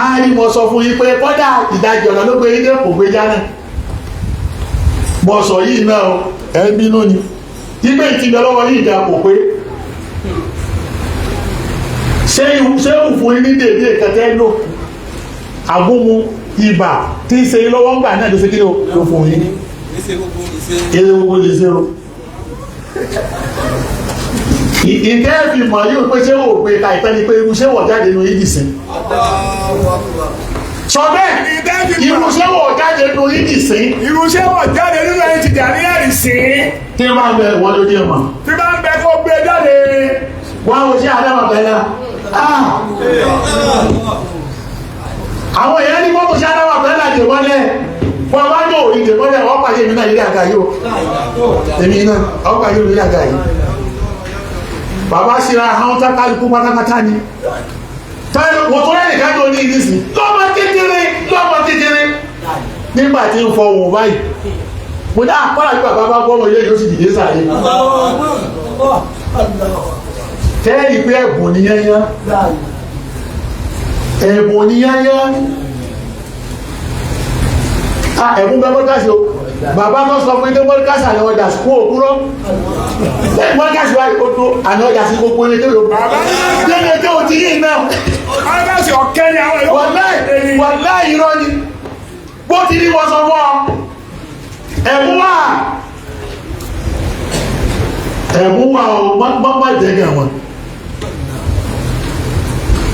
a rí mọ́ sọ fún yí pé kọ́dà ìdájọ́ ọ̀nà ló gbé ilé kò gbé jánà mọ́ sọ yìí náà ẹ̀bínú ni ìgbé ìtìgbẹ̀ lọ́wọ́ yìí ìdá kò pé ṣé ìfún ní dèdè kẹtẹ́ lò agúnmu ibà tí ń ṣe lọ́wọ́ ń gbà náà ló ṣe kí ló fún yín ilé gbogbo lè ṣe o ìtẹ́ẹ̀fì mọ̀ yóò pé ṣé wò pé ká ìpẹ́ ni pé irú ṣé wọ̀ jáde nínú yìí dìsín sọ bẹ́ẹ̀ irú ṣé wọ̀ jáde nínú yìí dìsín irú ṣé wọ̀ jáde nínú ẹni ti jà ní ẹ̀rì sí tí wọ́n bẹ wọ́n ló dé mọ̀ tí bá ń bẹ kó gbé jáde wọ́n á wọ́n ṣe àdámàbẹ́lá àwọn èèyàn ní wọ́n kò ṣe àdámàbẹ́lá dè mọ́lẹ̀ wọ́n bá ní òòrì dè mọ́lẹ̀ wọ́n pàṣẹ èmi náà ilé àga yìí o èmi náà wọ́n pàṣẹ ilé àga yìí bàbá ṣíra àwọn tákàlùkù pátápátá ni wọ́n tó rẹ̀ nìkan tó ní ìrísí lọ́mọ kékeré nígbà tí ń fọ òun báyìí mo ní àpárá bí bàbá bá gbọ́mọ ilé yóò sì dìde sáré tẹ́ẹ̀rì pé ẹ̀bùn ní yányá ẹ̀bùn bẹ́ mọ́dásí o bàbá tó sọ fún ilé mọ́dásí àná ọjà sí kó òkúrọ́ mọ́dásí wáyé kó tó àná ọjà sí gbogbo ilé tó yóò lẹ́lẹ́ tó ti yìí náà mọ́dásí ọ̀kẹ́ ni àwọn ìlú wàláhì irọ́ ni bó ti ní wọ́n sọ fọ́ ẹ̀bùn wà mọ́ jẹ́gẹ̀ wọn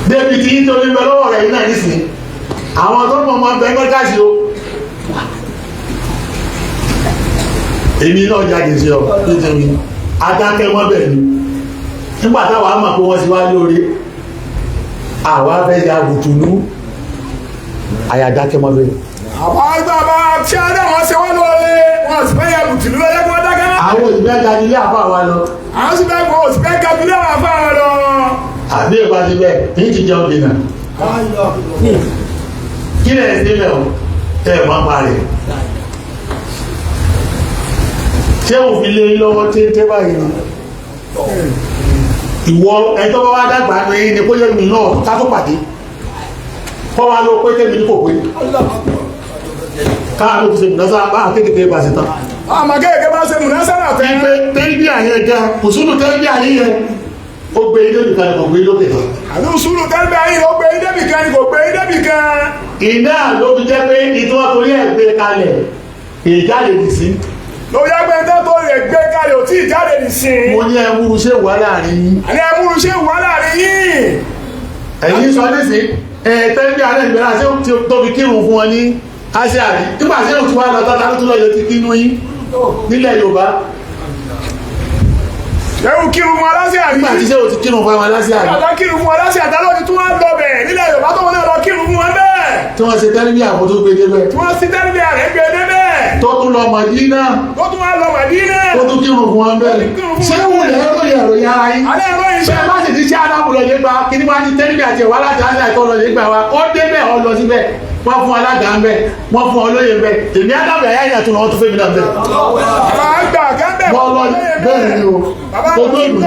débi tí yí tó ní bẹ lọ́wọ́ rẹ̀ yìí náà nísìn àwọn tó mọ̀ mọ́ bẹ́ẹ̀ mọ́dásí o èmi náà jáde sí ọ nítorí adákẹ́ wọ́n bẹ̀ ní nígbà táwa mọ̀ pé wọ́n ti wá lórí àwa fẹ́ ya bùtùnú àyàdákẹ́ wọ́n bẹ̀. àwọn agbábá tí a dá wọn ṣe wọ́n lórí wọn sì fẹ́ ya bùtùnú lọ́jọ́ kí wọ́n dákẹ́. àwọn òṣìfẹ́ ga ilé àfa wa lọ. àwọn sì fẹ́ kọ́ òṣìfẹ́ ga ilé àfa wa lọ. àbí ìgbà ti bẹ́ẹ̀ ní ti jẹun dènà. kí lè ṣe bẹ́ẹ̀ o tẹ́ ẹ̀ máa parí. ṣé òfin lé lọ́wọ́ téńté báyìí ni ìwọ ẹjọ́ bá wá dàgbà ní ẹ̀yìn ni kó yẹ mi náà ká tó pàdé kọ́ wá ló pé tẹ́mi ní kò pé káà ló fi ṣe mùnásá bá kékeré bá ṣe tán. àmọ́ kékeré bá ṣe mùnásá náà tẹ́. ẹgbẹ́ tẹ́lifíà yẹn gan òṣùlù tẹ́lifíà yẹn yẹn ó gbé ilé nìkan ni kò gbé lókè kan. àti òṣùlù tẹ́lifíà yẹn ó gbé ilé nìkan ni kò gbé ilé nìkan. iná ló fi jẹ́ pé ìtọ́ torí ẹ̀ gbé kalẹ̀ ìjáde dì sí. ló yẹ pé tó tó lè gbé kalẹ̀ ò tí ì jáde dì sí. mo ní ẹmúru ṣé wà láàrin yín. àní ẹmúru ṣé wà láàrin yín. ẹ̀yin sọ nísìn tẹ́lifíà rẹ̀ ìgbéra ṣé tóbi kírun fún wọn ní aṣáàrí nígbà tí ó ti wá lọ tọ́ta tó lọ́yọ̀ ti kínú yín nílẹ̀ Yorùbá. ẹ̀rù kírun fún aláṣíàrí. nígbà tí ṣé o ti kírun fún aláṣíàrí. àtà kírun fún aláṣíàrí àtàlọ́ ti tún wá lọ bẹ̀ nílẹ̀ Yorùbá tó wọn náà lọ kírun fún wọn bẹ́ẹ̀. tí wọ́n ṣe tẹ́lifíà kó tó gbé débẹ̀. tí wọ́n ṣe tẹ́lifíà rẹ̀ gbé débẹ̀. tó tún lọ Mádínà. tó tún wá lọ Mádínà. tó tún kírun fún wọn bẹ́ẹ̀. ṣé wùlẹ̀ ẹ̀rọ yẹ̀rọ yára yín. alẹ́ ẹ̀rọ yìí ṣe. bẹ́ẹ̀ bá sì ti ṣe Ádámù lọ yégbá kí ni wọ́n á ní tẹ́lifíà tiẹ̀ wá láti àṣà ìtọ́ lọ yégbá wa ó débẹ̀ ọ lọ síbẹ̀ wọ́n fún alága ń bẹ̀ wọ́n fún olóyè ń bẹ̀ èmi Ádámù ẹ̀yà ìyà tó lọ́wọ́ tó fẹ́ mi náà bẹ̀. bàbá àgbà kẹ́ńbẹ̀ wọ́n lọ bẹ́ẹ̀ ni o gbogbo ìlú.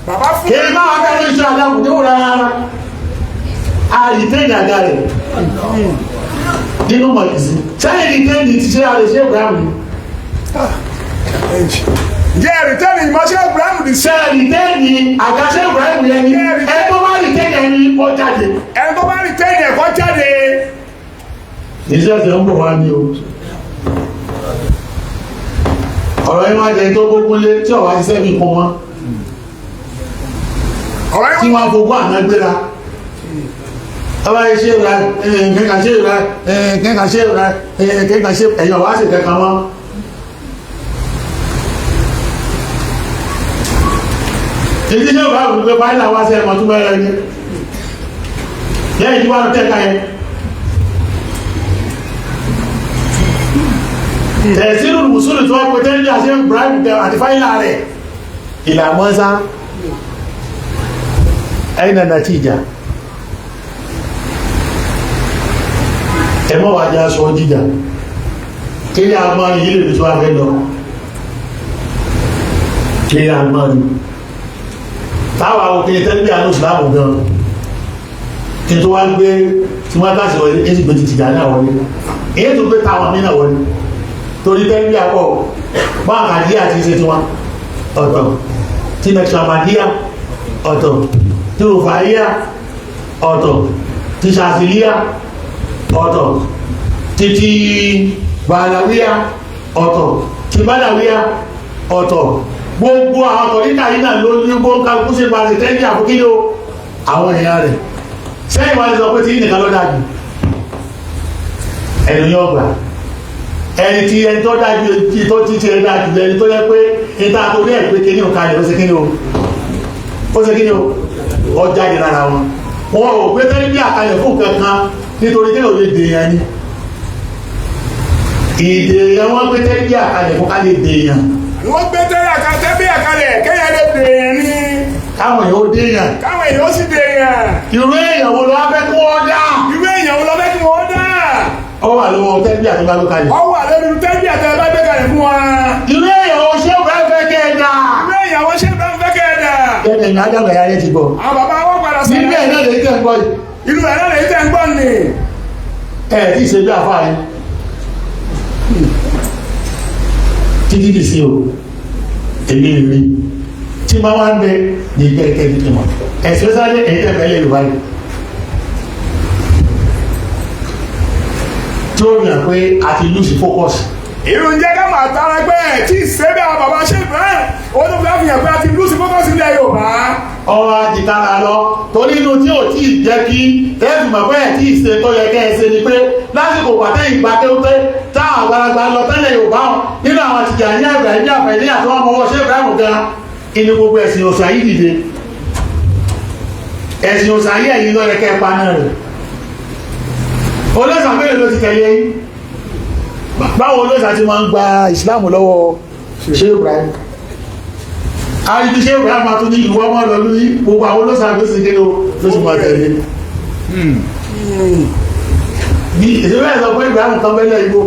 bàbá fún kí n bá wà bẹ́ẹ̀ ní iṣẹ́ Ádámù ní wúra rárá àyíké ìdàgà rẹ̀ nínú mọ̀lẹ́sí sẹ́yìn ní kéèdì ti ṣe àrẹ̀ṣẹ́ Ibrahim jẹ́ rìtẹ́nì ìmọ̀ṣẹ́ Ibrahim di ṣe rìtẹ́nì àgàṣẹ́ Ibrahim yẹn ni ẹ tó bá rìtẹ́nì ẹni ó jáde. ẹ tó bá rìtẹ́nì ẹ̀kọ́ jáde. iṣẹ́ ṣe ń bọ̀ wá ní o ọ̀rọ̀ yìí máa jẹ́ tó gbogbo lé tí ọ̀wá ti sẹ́mi kún wọn tí wọ́n gbogbo àná gbéra ọba yìí ṣe ra kẹ́kà ṣe ra kẹ́kà ṣe ra kẹ́kà ṣe ẹ̀yàn wá sí kẹ́kà wọn. èyí ṣe wà wù pé báyìí làwọn ṣe ẹ̀mọ́ tó bẹ̀rẹ̀ ní lẹ́yìn tí wọ́n tẹ́ka yẹn. tẹ̀sílù mùsùlùmí tí wọ́n pe tẹ́lẹ̀ àṣẹ Ibrahim àti fáìlà rẹ̀ ìlànà sá ẹ̀yìn nàdà tí ìjà ẹmọ́ wà jẹ́ aṣọ jíjà kí ní agbọ́n yìí lè tó afẹ́ lọ kí ní agbọ́n yìí táwà òkè tẹ́lẹ̀ àánú ìsìláàmù gan kí tó wá ń gbé tí wọ́n tàṣì wọlé èsì gbé ti tìjà náà wọlé èyí tó gbé táwọn mí náà wọlé torí tẹ́lẹ̀ àpọ̀ báwọn àdíyà ti ṣe tí wọ́n ọ̀tọ̀ tí mẹ́tìrì àmàdíyà ọ̀tọ̀ tí Rufaiya ọ̀tọ̀, tí Shaziliya ọ̀tọ̀, títí Balawiya ọ̀tọ̀, tí Balawiya ọ̀tọ̀. Gbogbo àwọn ọ̀tọ̀ níta yìí náà ló ní gbogbo kálukú ṣe parí tẹ́lẹ̀ àfúkílò àwọn èèyàn rẹ̀. Sẹ́yìn wá ní sọ pé tí nìkan ló dájú ẹni yóò gbà, ẹni tí ẹni tó dájú tó ti ti ẹ dájú ẹni tó yẹ pé níta tó ní ẹ̀ pé kíní ò kalẹ̀ ó ṣe kíní o, ó ṣe kíní o, ó jáde lára wọn. Wọn ò gbé tẹ́lẹ̀ bí àkàlẹ̀ fún kankan nítorí tí ò lè dèèyàn ni. Ìdèèyàn wọn gbé tẹ́lẹ̀ bí àkàlẹ̀ fún ká lè dèèyàn. Wọ́n gbé tẹ́lẹ̀ bí àkàlẹ̀ kéèyàn lè dèèyàn ni. Káwọn èèyàn ó dèèyàn. Káwọn èèyàn ó sì dèèyàn. Irú èèyàn wo ló wá fẹ́ kí wọ́n dá? Irú èèyàn wo ló fẹ́ kí wọ́n dá? Ó wà lọ́wọ́ tẹ́lẹ̀ àti bá ló kalẹ̀. Ó wà lórí tẹ́lẹ̀ àti bá gbé kalẹ̀ fún wa. Irú èèyàn wo ṣé òun fẹ́ kẹ́ ẹ dá? Irú èèyàn wo ṣé òun fẹ́ kẹ́ ẹ dá? Kẹ́kẹ́ ní Ádámù ẹ̀yà rẹ̀ ti gbọ́. Àwọn bàbá wọn padà sọ. Níbẹ̀ náà lè tẹ̀ ń gbọ́ yìí. Inú ẹ̀ náà lè tẹ̀ ń gbọ́ ni. Tí ì ṣe bí àfáà yìí. Títí dì sí o, èmi rí. Tí máa wá ń bẹ ní ìgbẹ́kẹ̀ ní ìmọ̀. Especially ẹ̀yìn tẹ̀fẹ́ lè Yorùbá yìí. Tí ó yàn pé a ti lose focus. Irun jẹ́ ká máa tara pé tí ìṣẹ́bí àwọn bàbá ṣe bẹ́ẹ̀ ó tó fi láfihàn pé a ti lose focus ilẹ̀ Yorùbá. Ọ̀rọ̀ àjìkára lọ torí inú tí ò tí ì jẹ́ kí tẹ́sí mọ̀ pé tí ìṣe tó yẹ kẹ́ ẹ ṣe ni pé lásìkò pàtẹ́ ìgbà kéwúté tá àgbàlagbà lọ tẹ́lẹ̀ Yorùbá hàn nínú àwọn àtìjà ní àgbà ní àfẹ́ ní àti wọn mọwọ́ ṣé Ibrahim gan inú gbogbo ẹ̀sìn òsà yìí dìde. Ẹ̀sìn òsà yìí ẹ̀yìn lọ́rẹ̀ kẹ́ pa náà rẹ̀. Olóòsà mélòó ló ti tẹ̀lé yín? Báwo olóòsà ti máa ń gba ìsìláàmù lọ́wọ́ ṣé Ibrahim? Àríbi ṣé Ibrahim máa tún ní ìwọ́ mọ́ lọ lórí gbogbo àwọn olóòsà ló sì kéde ló sì máa tẹ̀lé. Bí ìṣẹ́fẹ́ ẹ̀ sọ pé Ibrahim kan bẹ́lẹ̀ igbó.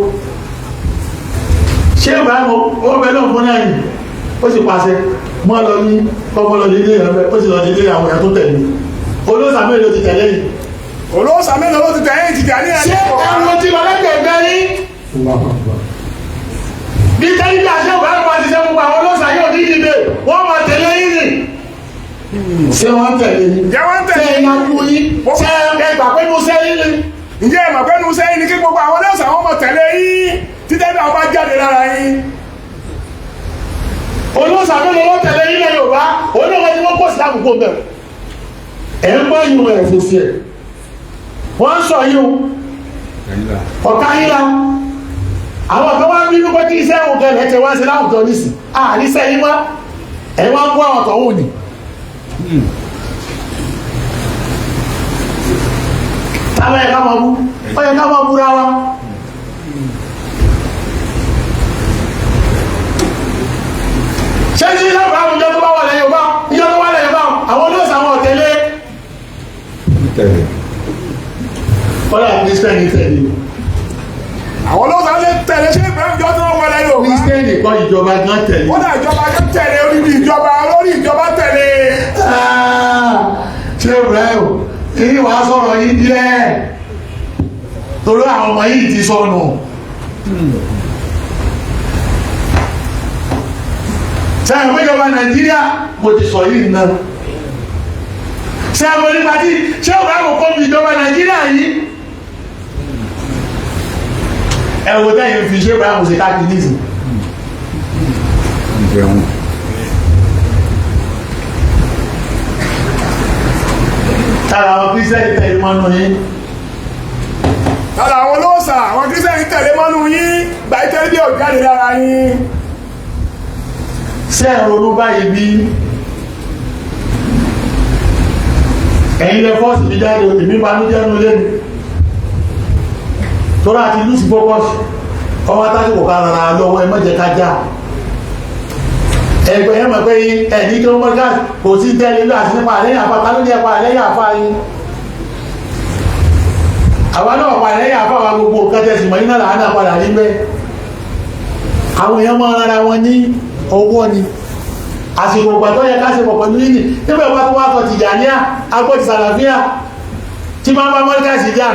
Ṣé Ibrahim ó bẹ́lẹ̀ fún náà yìí? Ó sì pàṣẹ mọ́ lọ ní kọ́kọ́ lọ nílé ìrànfẹ́ ó sì lọ nílé àwọn èèyàn tó tẹ̀lé. Olóòsà mélòó ti tẹ̀lé yìí? Olóòsà mélòó ló ti tẹ̀lé yìí ti tẹ̀lé yìí? Ṣé ẹ̀rọ ti lọ lẹ́gbẹ̀ẹ́ yín? Bí tẹ́lí bí àṣẹ Ibrahim wá ti ṣe gbogbo àwọn olóòsà yóò ní ìdílé wọ́n máa tẹ̀lé yín ni. Ṣé wọ́n tẹ̀lé yín? Ǹjẹ́ wọ́n tẹ̀lé yín? Ṣé iná kú yín? Ṣé ẹgbà pé mo sẹ́yìn ni? Ǹjẹ́ ẹ̀mọ̀ pé nu sẹ́yìn ni kí gbogbo àwọn olóòsà wọn máa tẹ̀lé yín títẹ́ bí àwọn bá jáde lára yín? Olóòsà mélòó ló tẹ̀lé yín lẹ́ Yorùbá? Olóòsà tí wọ́n kó sí àbùkù bẹ̀rẹ̀. Ẹ̀ ń gbọ́ yìí wọ̀ ẹ̀fọ́ sí ẹ̀. Wọ́n ń sọ yìí o. Ọ̀tá yín la. Àwọn kan wá bínú pé kí iṣẹ́ òun kẹlẹ̀ tẹ wá sí láwùjọ nísì. Àríṣẹ́ yín wá. Ẹ̀ wá ń kó àwọn tọ̀hún ni. Táwọn ẹ̀ka máa bú. Ó yẹ ká máa búra wa. Ṣé tí ilé ìbámu ìjọ tó bá wà lẹ́yìn ọba? Ìjọ tó wà lẹ́yìn ọba? Àwọn olóòsà àwọn ọ̀tẹ̀lé. Ọlá Kristẹni tẹ̀lé. Àwọn olóòsà lè tẹ̀lé ṣé Ibrahim jọ tó wà lẹ́yìn ọba? Kristẹni kọ́ ìjọba gan tẹ̀lé. Wọ́n dà ìjọba gan tẹ̀lé orí ìjọba tẹ̀lé. Ṣé Ibrahim kí wàá sọ̀rọ̀ yìí díẹ̀? Torí àwọn ọmọ yìí ti sọnù. Sẹ́yìn pé ìjọba Nàìjíríà mo ti sọ yìí náà. Sẹ́yìn pé nípa tí ṣé Ibrahim kọ́ mi ìjọba Nàìjíríà yìí? Ẹ̀wọ̀n tẹ́yìn fi ṣé Ibrahim ṣe káàkiri nìsín. Tára àwọn Kírísítẹ́nì tẹ̀lé mọ́nú yín. Tára àwọn olóòsà àwọn Kírísítẹ́nì tẹ̀lé mọ́nú yín gbà ìtẹ́lẹ́ bí òjáde lára yín. Ṣé ẹ ronú báyìí bí ẹ̀yin lẹ fọ́ọ̀sì mi jáde èmi banújẹ́ nú lé mi tọ́lá àti lùsì fọ́kọ́sì ọmọ tásìkò ká rárá lọ́wọ́ ẹ mọ́jẹ ká já ẹgbẹ́ yẹn mọ̀ pé ẹ̀ní kí wọ́n mọ́gá kò sí tẹ́lẹ̀ lọ àti nípa àlẹ́yìn àpá ta ló ní ẹpa àlẹ́yìn àpá yín àwa náà pa àlẹ́yìn àpá wa gbogbo kẹtẹsì mọ̀ iná làánà padà rí bẹ́ẹ̀ àwọn èèyàn máa rárá wọn ní ọwọ́ ni àsìkò gbàtọ́ yẹ ká ṣe pọ̀ pẹ̀lú yìí nígbà ìwà tó wá sọ Tìjàníyà agbóti Sàlàfíà tí máa ń bá mọ́ríkàsì jà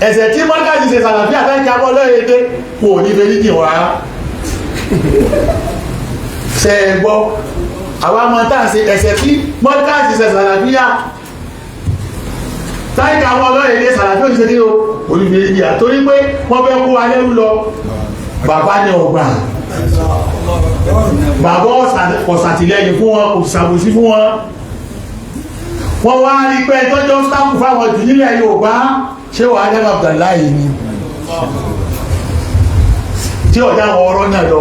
ẹ̀sẹ̀ tí mọ́ríkàsì ṣe Sàlàfíà tẹ́kì abọ́ lọ́yẹ̀dẹ́ kò ní fẹ́ nídìí wá ṣe é gbọ́ àwọn ọmọ tá à ń ṣe ẹ̀sẹ̀ tí mọ́ríkàsì ṣe sàlàfíà táìkà àwọn ọlọ́rẹ̀ ilé sàlàfíà òṣìṣẹ́ ní olùgbèlìyà torí pé wọ́n fẹ́ kó alẹ́rú lọ bàbá ní ọgbà bàbá ọ̀sàtìlẹ́yìn fún wọn kò ṣàbòsí fún wọn wọ́n wá rí pé tọ́jọ́ sáàkù fáwọn jù nílẹ̀ Yorùbá ṣé wà á dẹ́gbà Abdullahi ni tí ọ̀dá àwọn ọ̀rọ̀ náà lọ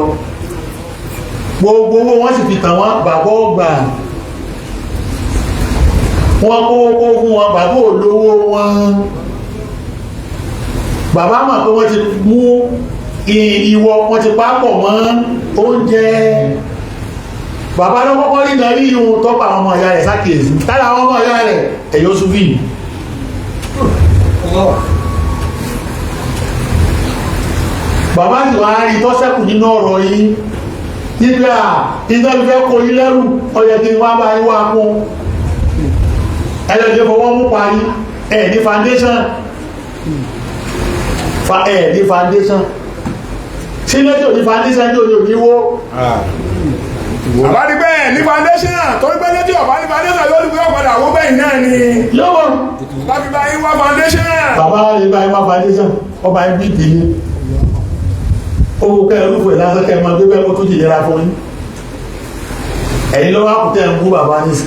gbogbo owó wọ́n sì fi tàn wọ́n bàbá ọgbà wọ́n kó fún wọn bàbá olówó wọn bàbá mọ̀ pé wọ́n ti mú ìwọ wọ́n ti pápọ̀ mọ́ oúnjẹ bàbá ló kọ́kọ́ rí náà rí ihun tọ́pọ̀ àwọn ọmọ ìyá rẹ̀ sákèésí tálà àwọn ọmọ ìyá rẹ̀ ẹ̀yọ́ súnfì bàbá sì wá rí tọ́sẹ̀kù nínú ọ̀rọ̀ yìí nígbà ìjọba kò yí lẹ́rù ọjọ́ kí wọ́n bá yíwá kún ẹlẹ́jẹ́ fọwọ́ mú parí ẹ̀ ní foundation ní foundation sí lẹ́jọ́ ní foundation ní òní òníwó àbárí bẹ́ẹ̀ ní foundation tó ń gbé lẹ́jọ́ ọ̀bá ní foundation lórí pé ọ̀padà owó bẹ́ẹ̀ náà ni yọ́wọ́ láti bá yíwá foundation bàbá yìí bá yíwá foundation ọba yìí bí ìdílé owó kẹrùfù ẹ̀ lásán kẹrùmọ́ gbé bẹ́ẹ̀ kó tó jìlera fún yín ẹ̀yin lọ́wọ́ àkùtẹ́ ń bú bàbá nísì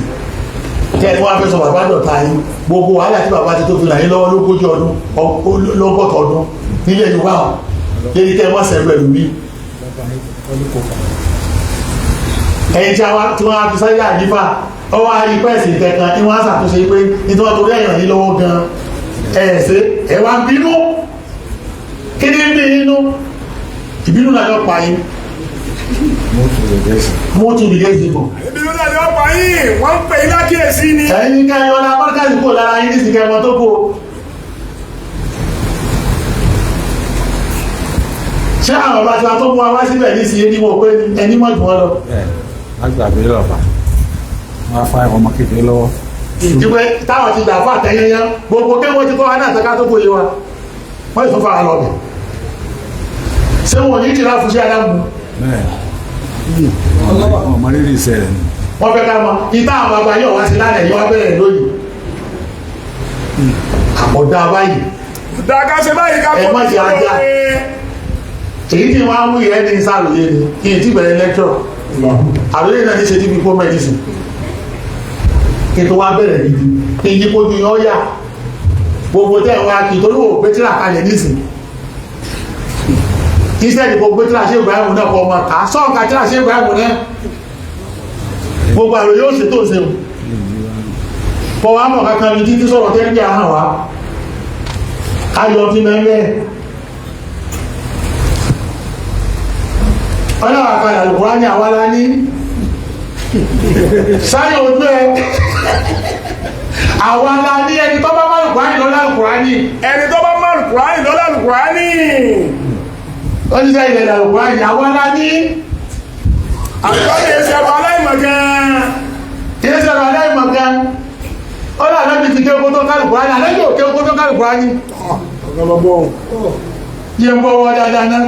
kẹ́ ẹ̀ wọ́n á fẹ́ sọ bàbá dọ̀ta yín gbogbo wàhálà tí bàbá ti tó fi ràn yín lọ́wọ́ lógójì ọdún lọ́gọ́tọ̀ ọdún nílẹ̀ Yorùbá ọ̀ lérí kẹ́ wọ́n sẹ̀rù ẹ̀rù mi ẹ̀yin tí wọ́n á fi sáyé àdífà ọwọ́ ayé pẹ́ẹ̀sì kẹ̀kan ní wọ́n á ṣàtúnṣe pé nítorí wọ́n torí ẹ̀yàn yín lọ́wọ́ gan ẹ̀ẹ́sẹ̀ ẹ̀wà ń bínú kí ní bí inú ìbínú náà yọ pa yín mo tún lè gẹ́sì bọ̀ ìbínú náà yọ pa yín wọ́n ń pè iná kíyèsí ni ẹ̀yin ká yọ LarinMARKAZIYYAH kò lára yín ní ìsìnkẹ́ ẹmọ tó kó ṣé àwọn ọba tí wọ́n tó mú wa wá síbẹ̀ ní sí ẹni mọ̀ pé ẹni mọ̀ jù wọ́n lọ agbàgbé lọ́ba wọ́n á fa ọmọ kékeré lọ́wọ́ ìdíwẹ́ táwọn ti gbà fún àtẹ́yẹyẹ gbogbo kéwọ́n ti kọ́ wa náà tẹ́ká tó kó yé wa wọ́n yìí tó fara lọ bẹ̀ ṣé wọn ní kìlá fún sí adágún ọmọ rírì iṣẹ́ rẹ̀ ni wọ́n fẹ́ ká mọ̀ ìta àwọn bàbá yóò wá sí lálẹ́ yóò wá bẹ̀rẹ̀ lóyìí àpọ̀dá báyìí dàgá ṣe báyìí ká ẹ má jẹ ajá èyí tí wọ́n á mú ìrẹ́ ní sàròyé ni kí n tí bẹ̀rẹ̀ lẹ́kṣọ̀ àròyé náà ní ṣe tí pípọ́ mẹ́dísìn kí n tó wá bẹ̀rẹ̀ níbi kí n yí kójú yán yà gbogbo tẹ́ wá kí torí wò pé tíra kalẹ̀ nísìn kí sẹ́ẹ̀dì gbogbo tíra ṣe Ibrahim náà kọ ọmọ ká sọ́ọ̀ka tíra ṣe Ibrahim náà gbogbo àròyé ó ṣe tó ṣe o kọ wá mọ̀ kankan ní títí sọ̀rọ̀ tẹ́lẹ̀ àhàn wá ayọ̀ tí mẹ́lẹ́ ọlọ́wà kalẹ̀ Al-Qur'ani àwálá ní sáyẹ̀ ojú ẹ àwálá ní ẹni tó bá má Al-Qur'ani lọ́lá Al-Qur'ani ẹni tó bá má Al-Qur'ani lọ́lá Al-Qur'ani ó ní sáyẹ̀ ilẹ̀ Al-Qur'ani àwálá ní àgbọ́dẹ̀ ìṣẹ̀rọ aláìmọ̀gán ìṣẹ̀rọ aláìmọ̀gán ọlọ́ àlẹ́bí ti kéwọ́ tó kálùkùránì àlẹ́bí ò kéwọ́ tó kálùkùránì yẹ ń bọ́ wọ́n dáadáa náà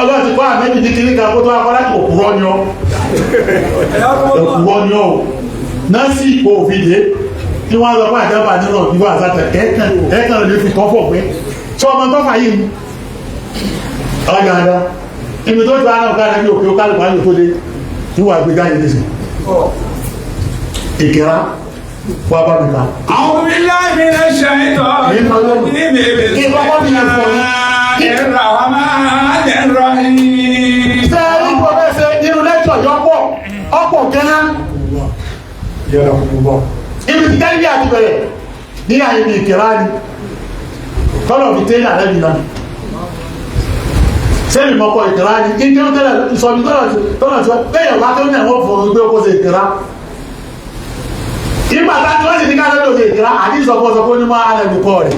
ọlọ́ ti kọ́ àmẹ́bí ti kiri kan kó tó akọ́lá òkúrọ́ ni ọ́ òkúrọ́ ni ọ́ náà sí ipò òfìdé tí wọ́n lọ fún àjábà nínú ìwà àzátẹ̀ ẹ̀ẹ́kàn lè fi kọ́ fọ̀ pé tí ọmọ tó fà yìí ọjà àdá ibi tó ti wá náà káàdà bí òkè kálùkùránì tó dé níwà ìgbéjáde nìsín ìkẹ́rá wà bá mi ká. A'udhu billahi minash shaitanir rajim. Bismillahir rahim. Sẹ́ẹ̀rí kò bẹ́ẹ̀ ṣe nínú lẹ́tọ̀ yọpọ̀ ọ̀pọ̀ gánà. Yọ̀rọ̀ kúkú bọ̀. Ibi tí tẹ́lifí àti bẹ̀rẹ̀ ní àyè ní ìkẹ́rá ni. Kọ́lọ̀ fi tẹ́lẹ̀ àlẹ́ mi náà. Sẹ́ẹ̀rì mọ́kọ ìkẹ́rá ni. Kí n kí ó tẹ́lẹ̀ ìsọ̀bí tọ́lọ̀ tí wọ́n bẹ́ẹ̀ wá tó ní àwọn òfin gbé ó ṣe ìkẹ́rá. Ìgbà tí wọ́n sì ní ká lọ́dọ̀ ìkẹ́rá àti ìsọ̀kọ́sọ̀kọ́ ní máa alẹ́bùkọ́ rẹ̀.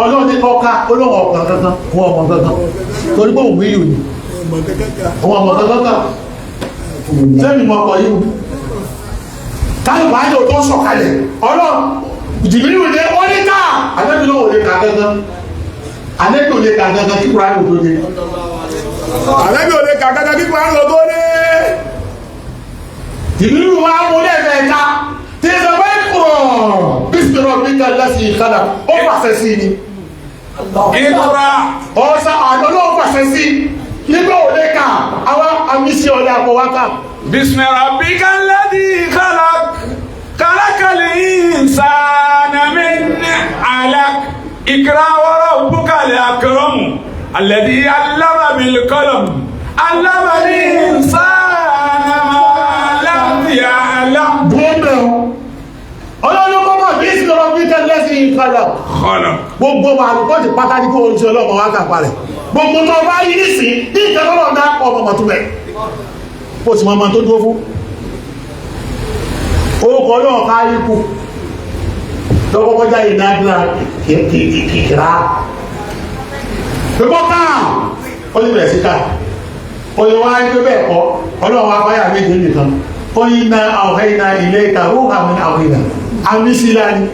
Ọlọ́run ní ọká olóhùn ọ̀pọ̀ kankan wọ́n ọmọ kankan torí pé òun yìí ni wọ́n ọmọ kankan sẹ́mi mọ́ ọkọ̀ yìí káyọ̀ bá yóò tó sọ̀kalẹ̀ ọlọ́run jìbìrì ní ó ní ká àlẹ́bí ló wò lè kà kankan àlẹ́bí ò lè kà kankan kí kúrò àyè tó dé àlẹ́bí ò lè kà kájà kíkọ́ àrùn tó dé. ìlú wa mú lẹ́ẹ̀mẹ́ta tí ìjọ bá ń kúrò bísíkìrọ̀ bí ká lẹ́sìn ìkàlà ó pàṣẹ sí ni. ìtura ọ̀sán àná ló pàṣẹ sí nígbà ò lè kà àwọn àmísí ọ̀lẹ́ àpọ̀wákà. bismi rabbika alladhi khalaq khalaqal insana min alaq ikra wa rabbukal akram alladhi allama bil qalam allama al insana ma lam ya'lam. gbọ́dọ̀ ọlọ́lọ́kọ́mọ̀ bísíkìrọ̀ bí ká lẹ́sìn ìkàlà gbogbo àrùkọ́ ti pátá ní kó o ti ọlọ́mọ wá kà parẹ̀ gbogbo tó bá yí sí ní ìjọba náà ọmọ mọ̀túnbẹ̀ ó sì mọ́ tó dúró fún orúkọ náà ká ikú lọ́kọ́kọ́já ìdágbà kìkìrá pẹ̀pọ́ káà ó ní bẹ̀rẹ̀ sí ká ó ní wá ní bẹ́ẹ̀ kọ́ ọlọ́wọ́ apáyà méje nìkan ó ní na àwọ̀hẹ́ná ilé ìta ó hàmì àwọ̀hẹ́ná àmì sílá ni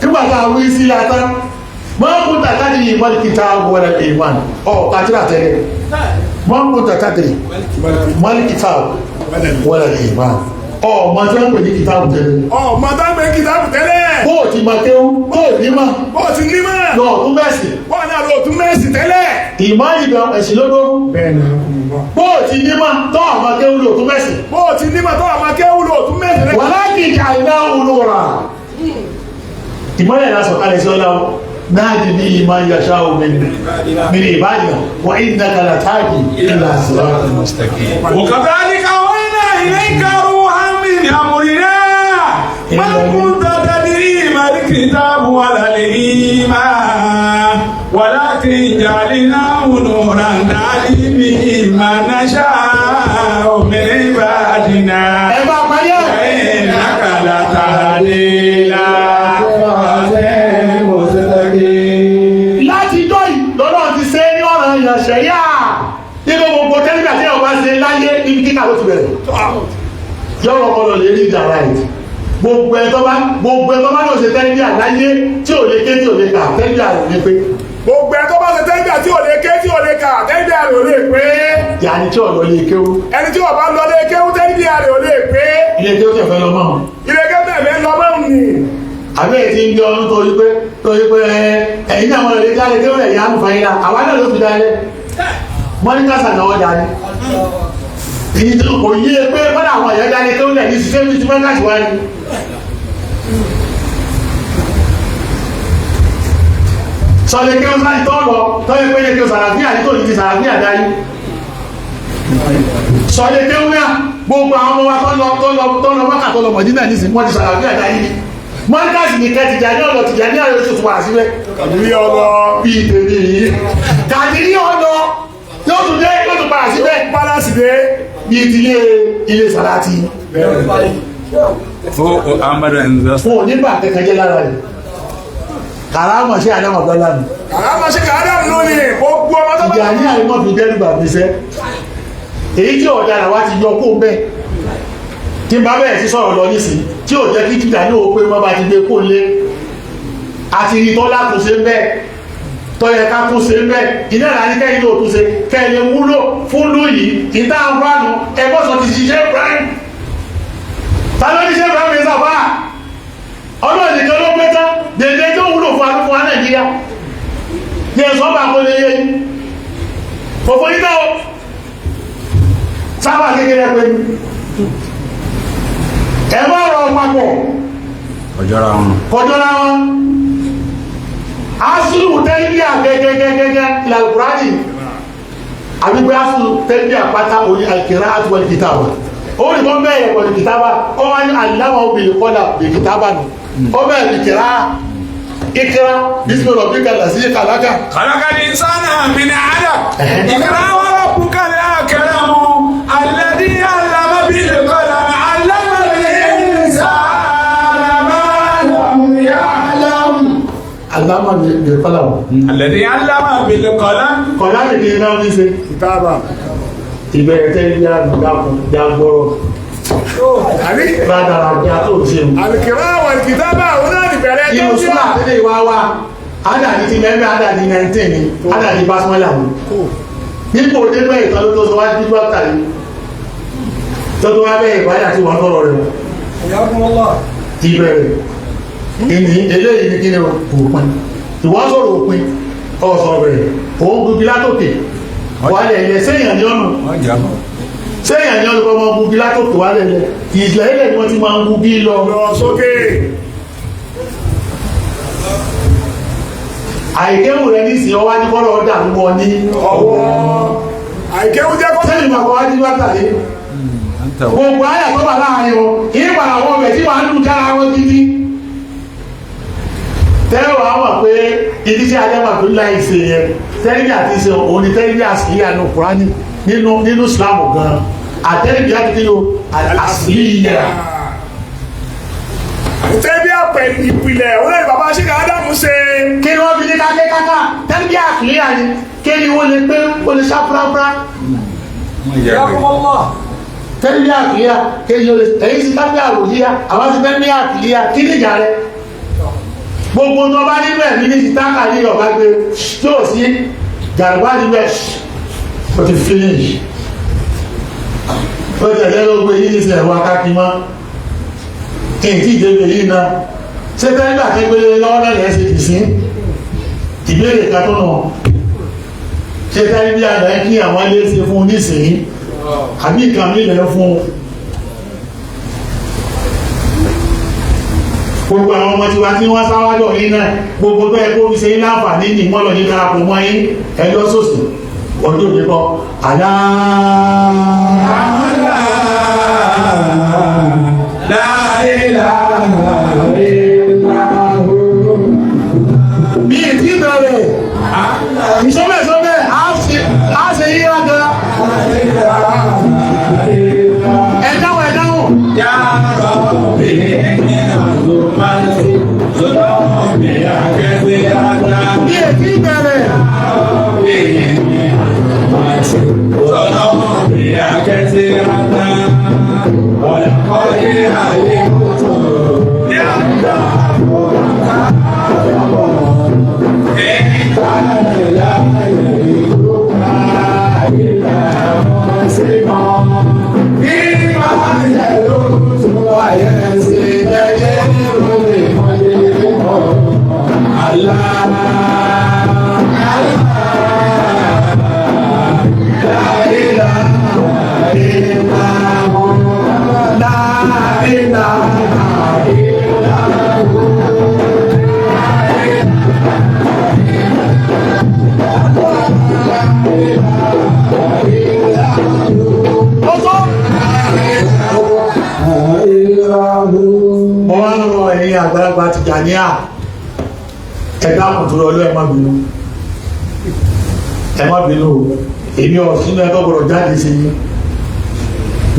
nígbàtà àwọ̀ sílá tán mọ́ kún tàkàdì yìí mọ́lì kìtà wọlé ìwọ̀n ọ̀ kàtírà tẹ́lẹ̀ mọ́ kún tàkàdì mọ́lì kìtà wọlé ìwọ̀n ọ̀ mọ́ tí wọ́n pè ní kìtà tẹ́lẹ̀ ọmọ tó ń pè kìtà tẹ́lẹ̀. bó ti ma kéwú bó ní ma bó ti ní mọ́. lọ tún mẹ́sì bó ní àlọ́ òtún mẹ́sì tẹ́lẹ̀. ìmọ̀ ìgbà ẹ̀sìn lódó bó ti ní ma tọ́ àmà kéwú lò tún mẹ́sì bó ti ní mọ́ tó àmọ́ kéwú lò òtún mẹ́sì tẹ́lẹ̀. wà láti ìjà ìná olóra ìmọ̀lẹ̀ lásọ̀ kalẹ̀ sí ọlá náàdì ní ìmọ̀ ìyàṣá òmìnir ìbáyà wà ìdínákàlà táàkì ìlà siratal mustaqim. وكذلك أوحينا إليك روحا من أمرنا ما كنت تدري ما الكتاب ولا الإيمان ولكن جعلناه نورا نهدي به من نشاء من عبادنا وإنك لتهدي إلى صراط مستقيم. láti jọ́ ìlọ́lọ́ ti ṣe ní ọ̀rọ̀ ìyànṣẹ́ yá nínú gbogbo tẹ́lifà tí ọba ṣe láyé ibi kíkà ló ti bẹ̀rẹ̀ yọ́rọ̀ ọpọlọ lè rí ìdàrá ẹ̀ gbogbo ẹ̀ tó bá lọ ṣe tẹ́lifà láyé tí ò lè ké tí ò lè kà tẹ́lifà rẹ̀ ní pé gbogbo ẹ̀ tó bá ṣe tẹ́lifà tí ò lè ké tí ò lè kà tẹ́lifà rẹ̀ ò lè pé. yàní tí ọ̀lọ́ lè kéwú ẹni tí ọba lọ lè kéwú tẹ́lifà rẹ̀ ò lè pé. ilé kéwú tẹ̀fẹ́ lọ mọ́ ilé kéwú tẹ̀fẹ́ lọ mọ́ ni. àbẹ́ ẹ̀ ti ń gbé ọdún torí pé ẹ̀yìn náà wọ́n lè jáde kéwú ẹ̀yà àmúfàyílà àwa náà ló fi dálẹ̀ mọ́níkàsà náà wọ́n dání kò yí e pé bọ́dà àwọn èèyàn dání kéwú lẹ̀ ní ṣiṣẹ́ bí ti mọ́níkàsì wá ní. sọlẹ̀ kéwú sáà tọ́lọ tọ́lẹ̀ pé kéwú sàràfíà ní tòní ti sàràfíà dáyé sọlẹ̀ kéwú náà gbogbo àwọn ọmọ wa tọ́lọ wákà tọ́lọ mọ̀dínà ní sí wọ́n ti sàràfíà dáyé ní mọ́níkàsì ní kẹtìjà ní ọ̀lọ̀ tìjà ní àyọ̀ oṣù wà síbẹ̀ kàdírí ọlọ bí ìtẹ̀lé yìí kàdírí ọlọ yóò tún dé yóò tún padà síbẹ̀ pálásì dé bí ìdílé ilé sàláàtì fún onígbà kẹkẹjẹ lára rẹ̀ kàrámà ṣe àdámà bọ́lá mi kàrámà ṣe kàrámà lónìí gbogbo ọmọ tó bá ìjà ní àrímọ́ fi dẹ́rùbà mi sẹ́ èyí tí ọ̀daràn wá ti yọ kó bẹ́ tí n bá bẹ̀rẹ̀ sí sọ̀rọ̀ lọ nísìn tí ò jẹ́ kí tìjà ní òpé mọ́ bá ti gbé kó lé àti rí tọ́lá kò ṣe bẹ́ẹ̀ tọ́yẹ ká kó ṣe bẹ́ẹ̀ iná ìlànà kẹ́yìn ló tún ṣe kẹ́yìn wúlò fún lóyìí ìta àǹfààní ẹgbọ́sọ̀ ti ṣiṣẹ́ Ibrahim tàbí ṣiṣẹ́ Ibrahim ní sàfà ọdún ìdíkan ló pé tán dèdè tó wúlò fún àdúgbò wa Nàìjíríà ní ẹ̀sọ́ bá kó lè yé òfò nígbà ó sábà kékeré pé ẹ̀mọ́ ọ̀rọ̀ papọ̀ kọjọ́ra wọn asùlù tẹ́lifíà gẹ́gẹ́gẹ́gẹ́ ìlàlùkùránì àbígbé asùlù tẹ́lifíà pátá orí alkira àti wal kitaba ó rí kọ́ bẹ́ẹ̀ wal kitaba ó wá ní aláwọ̀ obìnrin kọ́lá bil kitaba nù ó bẹ́ẹ̀ bí kìrá ìkìrá bísí rabbika allazi khalaqa khalaqal insana min 'alaq ikra wa rabbukal akram alladhi 'allama bil qalam 'allama al insana ma lam ya'lam. aláma bil qalam alladhi 'allama bil qalam. kọ̀lá lè ní iná ní ṣe kìtàbà ìbẹ̀rẹ̀ tẹ́lifíà gbàgbọ́rọ̀ rádàrà bí a tó ṣe mú àlìkìrá wà kìtàbà òun náà ti bẹ̀rẹ̀ inú súnà tẹ́lẹ̀ ìwá wa adàdì ti mẹ́rin adàdì 19 ni adàdì basmọ́lá ni nípò débẹ̀ ìtàn ló tó sọ wájú bí wọ́n tàbí tó tó wá bẹ́ẹ̀ ìbáyà tí wọ́n tọrọ rẹ̀ ti bẹ̀rẹ̀ ìní eléyìí ní kí ni òpin ìwọ́n sọ̀rọ̀ òpin ọ̀sọ̀ bẹ̀rẹ̀ òun gbogbo látòkè wà lẹ̀lẹ̀ séèyàn ní ọ̀nà séèyàn ní ọ̀nà ọmọ gbogbo látòkè wà lẹ̀lẹ̀ ìsìlẹ̀ ni wọ́n ti máa ń gbogbo lọ sókè. àìkéwù rẹ̀ ní ìsìn ọwá ní kọ́lọ̀ ọ̀dà mọ́ ní ọwọ́ àìkéwù jẹ́ kọ́ sẹ́yìn bàbá wá ní wátàlé gbogbo ayà tó wà láàrin wọn kì í padà wọ́n bẹ̀ tí wàá lù dára wọn gidi tẹ́wọ̀ àwọn pé ìdí tí adẹ́mà tó láì ṣe yẹn tẹ́lifí àti ṣe òun ni tẹ́lifí àṣìyà ní Kùránì nínú Islam gan àtẹ́lifí àti kí ló àṣìyà tẹ́lifí àpẹ ìpìlẹ̀ olórí bàbá ṣíkà Ádámù ṣe kí ni wọ́n fi ní káké káká tẹ́lifí àṣìyà ni kí ni wọ́n lè pé ó lè ṣá fúráfúrá tẹ́lifí àṣìyà kí ni ó lè èyí sí tẹ́lifí àròyíyá àwọn ti tẹ́lifí àṣìyà kí ni ìjà rẹ̀ gbogbo tó bá nínú ẹ̀mí ní ti tákà ní ọ̀bá gbé tí ó sí gàrùbá níbẹ̀ ó ti finish ó tẹ̀lé lógún èyí ní ìsìnlẹ̀ wá káàkiri mọ́ kí n tí ìdébè yìí náà ṣé tẹ́lẹ̀ àtẹ́gbélé lọ́wọ́ náà lẹ́sẹ̀ ti sí ìbéèrè kan tó nà ṣé tẹ́lẹ̀ bí àgbà kí àwọn ilé ṣe fún nísìnyí àbí ìkànnì ilẹ̀ fún gbogbo àwọn ọmọ tiwa tí wọ́n sáwájọ́ yìí náà gbogbo tó ẹ kó fi ṣe ilé àǹfààní ní ìmọ́lọ̀ ní darapọ̀ mọ́ yín ẹjọ́ sòsì ọdún òní kọ́ àdá bí ìtí bẹ̀rẹ̀ ìṣọ́bẹ̀ á ṣe yí rájọ́ ẹ̀dáwọ̀ bí èkí bẹ̀rẹ̀ àgbàlagbà ti jà ní à ẹ̀dá àkùtùrọ̀ ọlọ́ ẹ má bínú èmi ọ̀sínú ẹgbẹ́ gbọ́dọ̀ jáde sí yí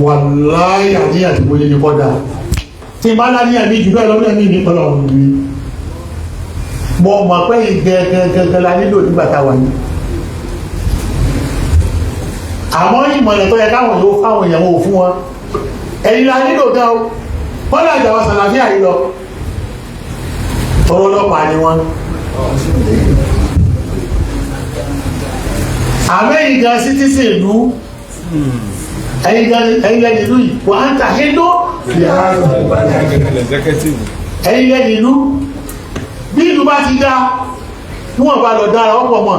wàláhì àníyàn tí mo lè ní kọ́dà tí má láníyàn ní jù bẹ́ẹ̀ lọ́wọ́ ní ní pẹ̀lú ọ̀run rí mọ́ mọ̀ pé ìgẹ̀gẹ̀gẹ̀ la nílò nígbà táwà yìí àmọ́ ìmọ̀lẹ̀ tó yẹ káwọn yóò fáwọn èèyàn wò fún wọn ẹ̀yìn la nílò gan wọ́n lè àjàwà sàlàfíà yìí lọ tọrọ ọlọ́pàá ni wọ́n àmẹ́yìn gan citizen ìlú ẹ̀yìn lẹ́ni ìlú yìí wọ́n á ń tàhídó ẹ̀yìn lẹ́ni ìlú bí ìlú bá ti dá níwọ̀n bá lọ dára ọ̀pọ̀ mọ̀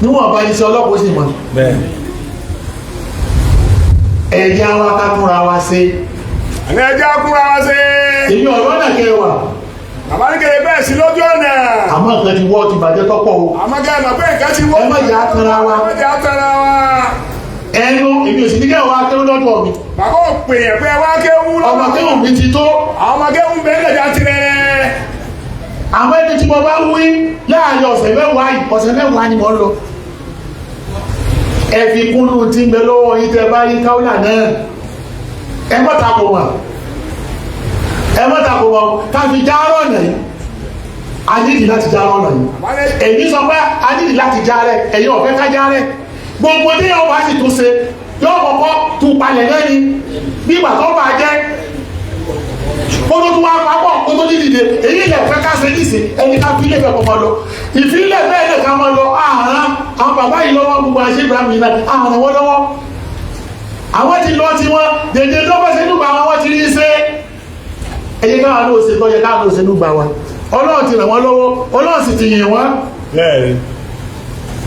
níwọ̀n bá ní sí ọlọ́pọ̀ sí mọ̀ ẹ̀já wa kákúnra wa ṣe èmi ọ̀rọ̀ náà kẹwàá àmọ́ ní kèrè bẹ́ẹ̀ sí lójú ọ̀nà àmọ́ nǹkan ti wọ́ ti bàjẹ́ tọ́pọ̀ o àmọ́ kẹ́ ẹ̀mọ̀ pé nǹkan ti wọ́ ẹ má jà á tanra wa ẹnu èmi ò sì ní kẹwàá kéwú lọ́dọ̀ mi bàbá ò pè é pé wá kéwú lọ́dọ̀ ọmọ kéwú mi ti tó àwọn ọmọ kéwú bẹ́ẹ̀ lẹ́jà tirẹ̀ àmọ́ ẹni tí mo bá wí láàrin ọ̀sẹ̀ mẹ́wàá ni mo ń lọ ẹ fi kúnnú tí ń bẹ lọ́wọ́ yìí tẹ bá yí káwùlà náà ẹ má takò wọn káfí járọ̀ ọ̀nà yìí a nídìí láti járọ̀ ọ̀nà yìí èyí sọ pé a nídìí láti járẹ̀ ẹ̀yìn ọ̀fẹ́ ká járẹ̀ gbogbo ní yóò bá sì tún ṣe yóò kọ́kọ́ tún palẹ̀ lẹ́ni bí ìgbà tó bá jẹ́ kó tó tún wá papọ̀ kó tó dídìde èyí ilẹ̀ fẹ́ ká ṣe níṣe ẹni ká fi ilé fẹ́ kọ́ mọ́ lọ ìfilẹ̀ bẹ́ẹ̀ lè ká mọ́ lọ àárán àwọn bàbá yìí lọ́wọ́ gbogbo àṣẹ Ibrahim yìí náà àwọn àwọn lọ́wọ́ àwọn ti lọ ti wọn dèdè tó bá ṣe nígbà wọn ti rí ṣe ẹyẹ káwọn ló ṣe tọ́jẹ káwọn ló ṣe nígbà wa Ọlọ́run ti ràn wọ́n lọ́wọ́ Ọlọ́run sì ti yìn wọ́n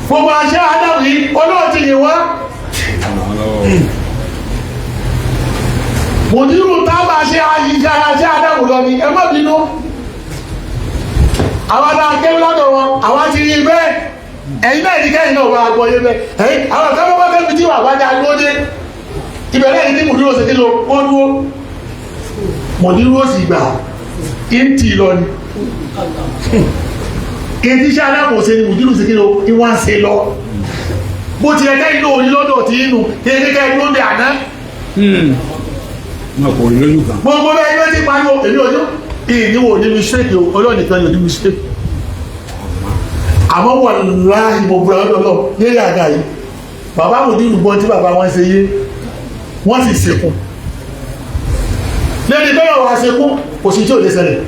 gbogbo àṣẹ Ádámù yìí Ọlọ́run ti yìn wọ́n mòdìrú tábà ṣe àyíká àṣẹ Ádámù lọ ni ẹ má bínú àwọn ará akéwì lọ́dọ̀ wọn àwọn ti rí bẹ́ẹ̀ ẹ̀yin náà ní kẹ́yìn náà wà Agbọye bẹ́ẹ̀ ẹ̀yin àwọn kan bá fẹ́ fi tí wà wájà lóde ìbẹ̀rẹ̀ yìí ní mòdìrú ṣe kí ló ó dúró mòdìrú ó sì gbà ń tì lọ ni ètí iṣẹ́ alákòóso ni mòdìrú ṣe kí ló ìwọ̀n ṣe lọ bó ti ẹ̀ka ìlú òní lọ́dọ̀ tí inú kékeré ló dé àná. Kò rí lójú kan. Gbogbo bẹ́ẹ̀ ilé ti pariwo èmi ojú ìníwò ní mistake o Ọlọ́run nìkan ní mistake. Àmọ́ wàláhì mo búra ọdọ lọ nílé àga yìí bàbá mòdìrú gbọ́n tí bàbá wọn ṣe yé wọ́n sì ṣekú. Lẹ́ni bẹ́ẹ̀ wà ṣekú kò sí tí ò lè ṣẹlẹ̀.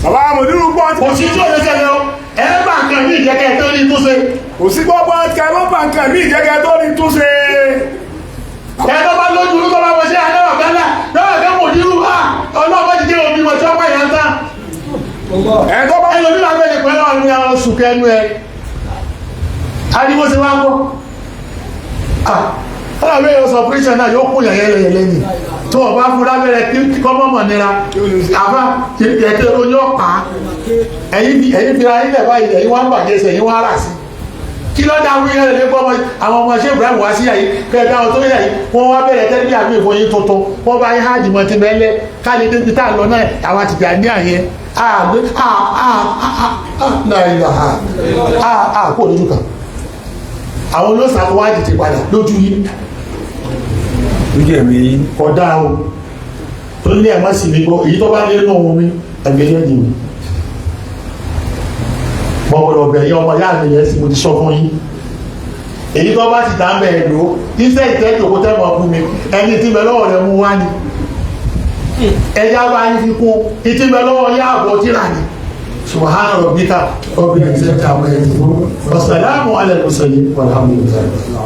bàbá mòdìrú gbọ́n kò sí tí ò lè ṣẹlẹ̀ o ẹ bá nǹkan mí ìjẹ́kẹ́ tó ní túnṣe. kò sí gbọ́gbọ́ kẹmọ́ bá nǹkan mí ìjẹ́kẹ́ tó ní túnṣe. Ẹ̀tọ́ bá lójú orúkọ bá wọ́n ṣe àdáwà gánà lọ́wọ́ gán mòdìrú ọlọ́ọ̀bá ti jẹ́ omi wọ́n tí wọ́n pàyà ń tán. ẹ̀tọ́ bá ẹlòmí máa bẹ̀rẹ̀ pẹ̀lú àwọn àwọn oṣù kẹnu ẹ ariwo ṣe wá gbọ́ ọlọ́bẹ̀ yóò sọ píríṣẹ́ náà yóò kún yẹ̀yẹ́ lẹ́yìn tó ọba fún lábẹ́rẹ́ kí kọ́mọ́mọ̀ nira àbá kẹ̀kẹ́ oní ọ̀pá ẹ̀yìn fi ra ilẹ̀ báyìí ẹ̀yìn wá ń bàjẹ́ sẹ̀ ẹ̀yìn wá rà sí kí ló dá wí yẹn lè gbọ́ àwọn ọmọ ṣé Ibrahim wá sí àyè kẹ́ẹ̀dá àwọn tó yẹ yìí wọ́n wá bẹ̀rẹ̀ tẹ́lẹ̀ bí àmì ìfọyín tuntun wọ́n bá yín háàjì mọ́ ti mẹ́lẹ́ káàlì débi tá à lọ náà àwọn àtìjà ní àyẹn kó lójú kan àwọn olóòsàn wá dìde padà lójú yìí Lójú ẹ̀mí kódà o tó ní ẹ̀mọ́ sí mi gbọ́ èyí tó bá lé nù ohun mi ẹgbẹ̀rẹ̀ ni mi bọ́bọ̀lọ̀ ọ̀bẹ̀ yẹn ọmọ yáà mi yẹn sí mo ti sọ fún yín èyí tó bá ti dá ń bẹ̀rẹ̀ lò iṣẹ́ ìtẹ́jú òkú tẹ́mọ̀ fún mi ẹni tí bẹ lọ́wọ́ rẹ̀ mú wá ní ẹjá bá yín fi kún ìtí bẹ lọ́wọ́ yá àbọ̀ tíra ní subhana rabbika rabbil izzati amma yasifun wa salamun ala al mursalin walhamdulillah.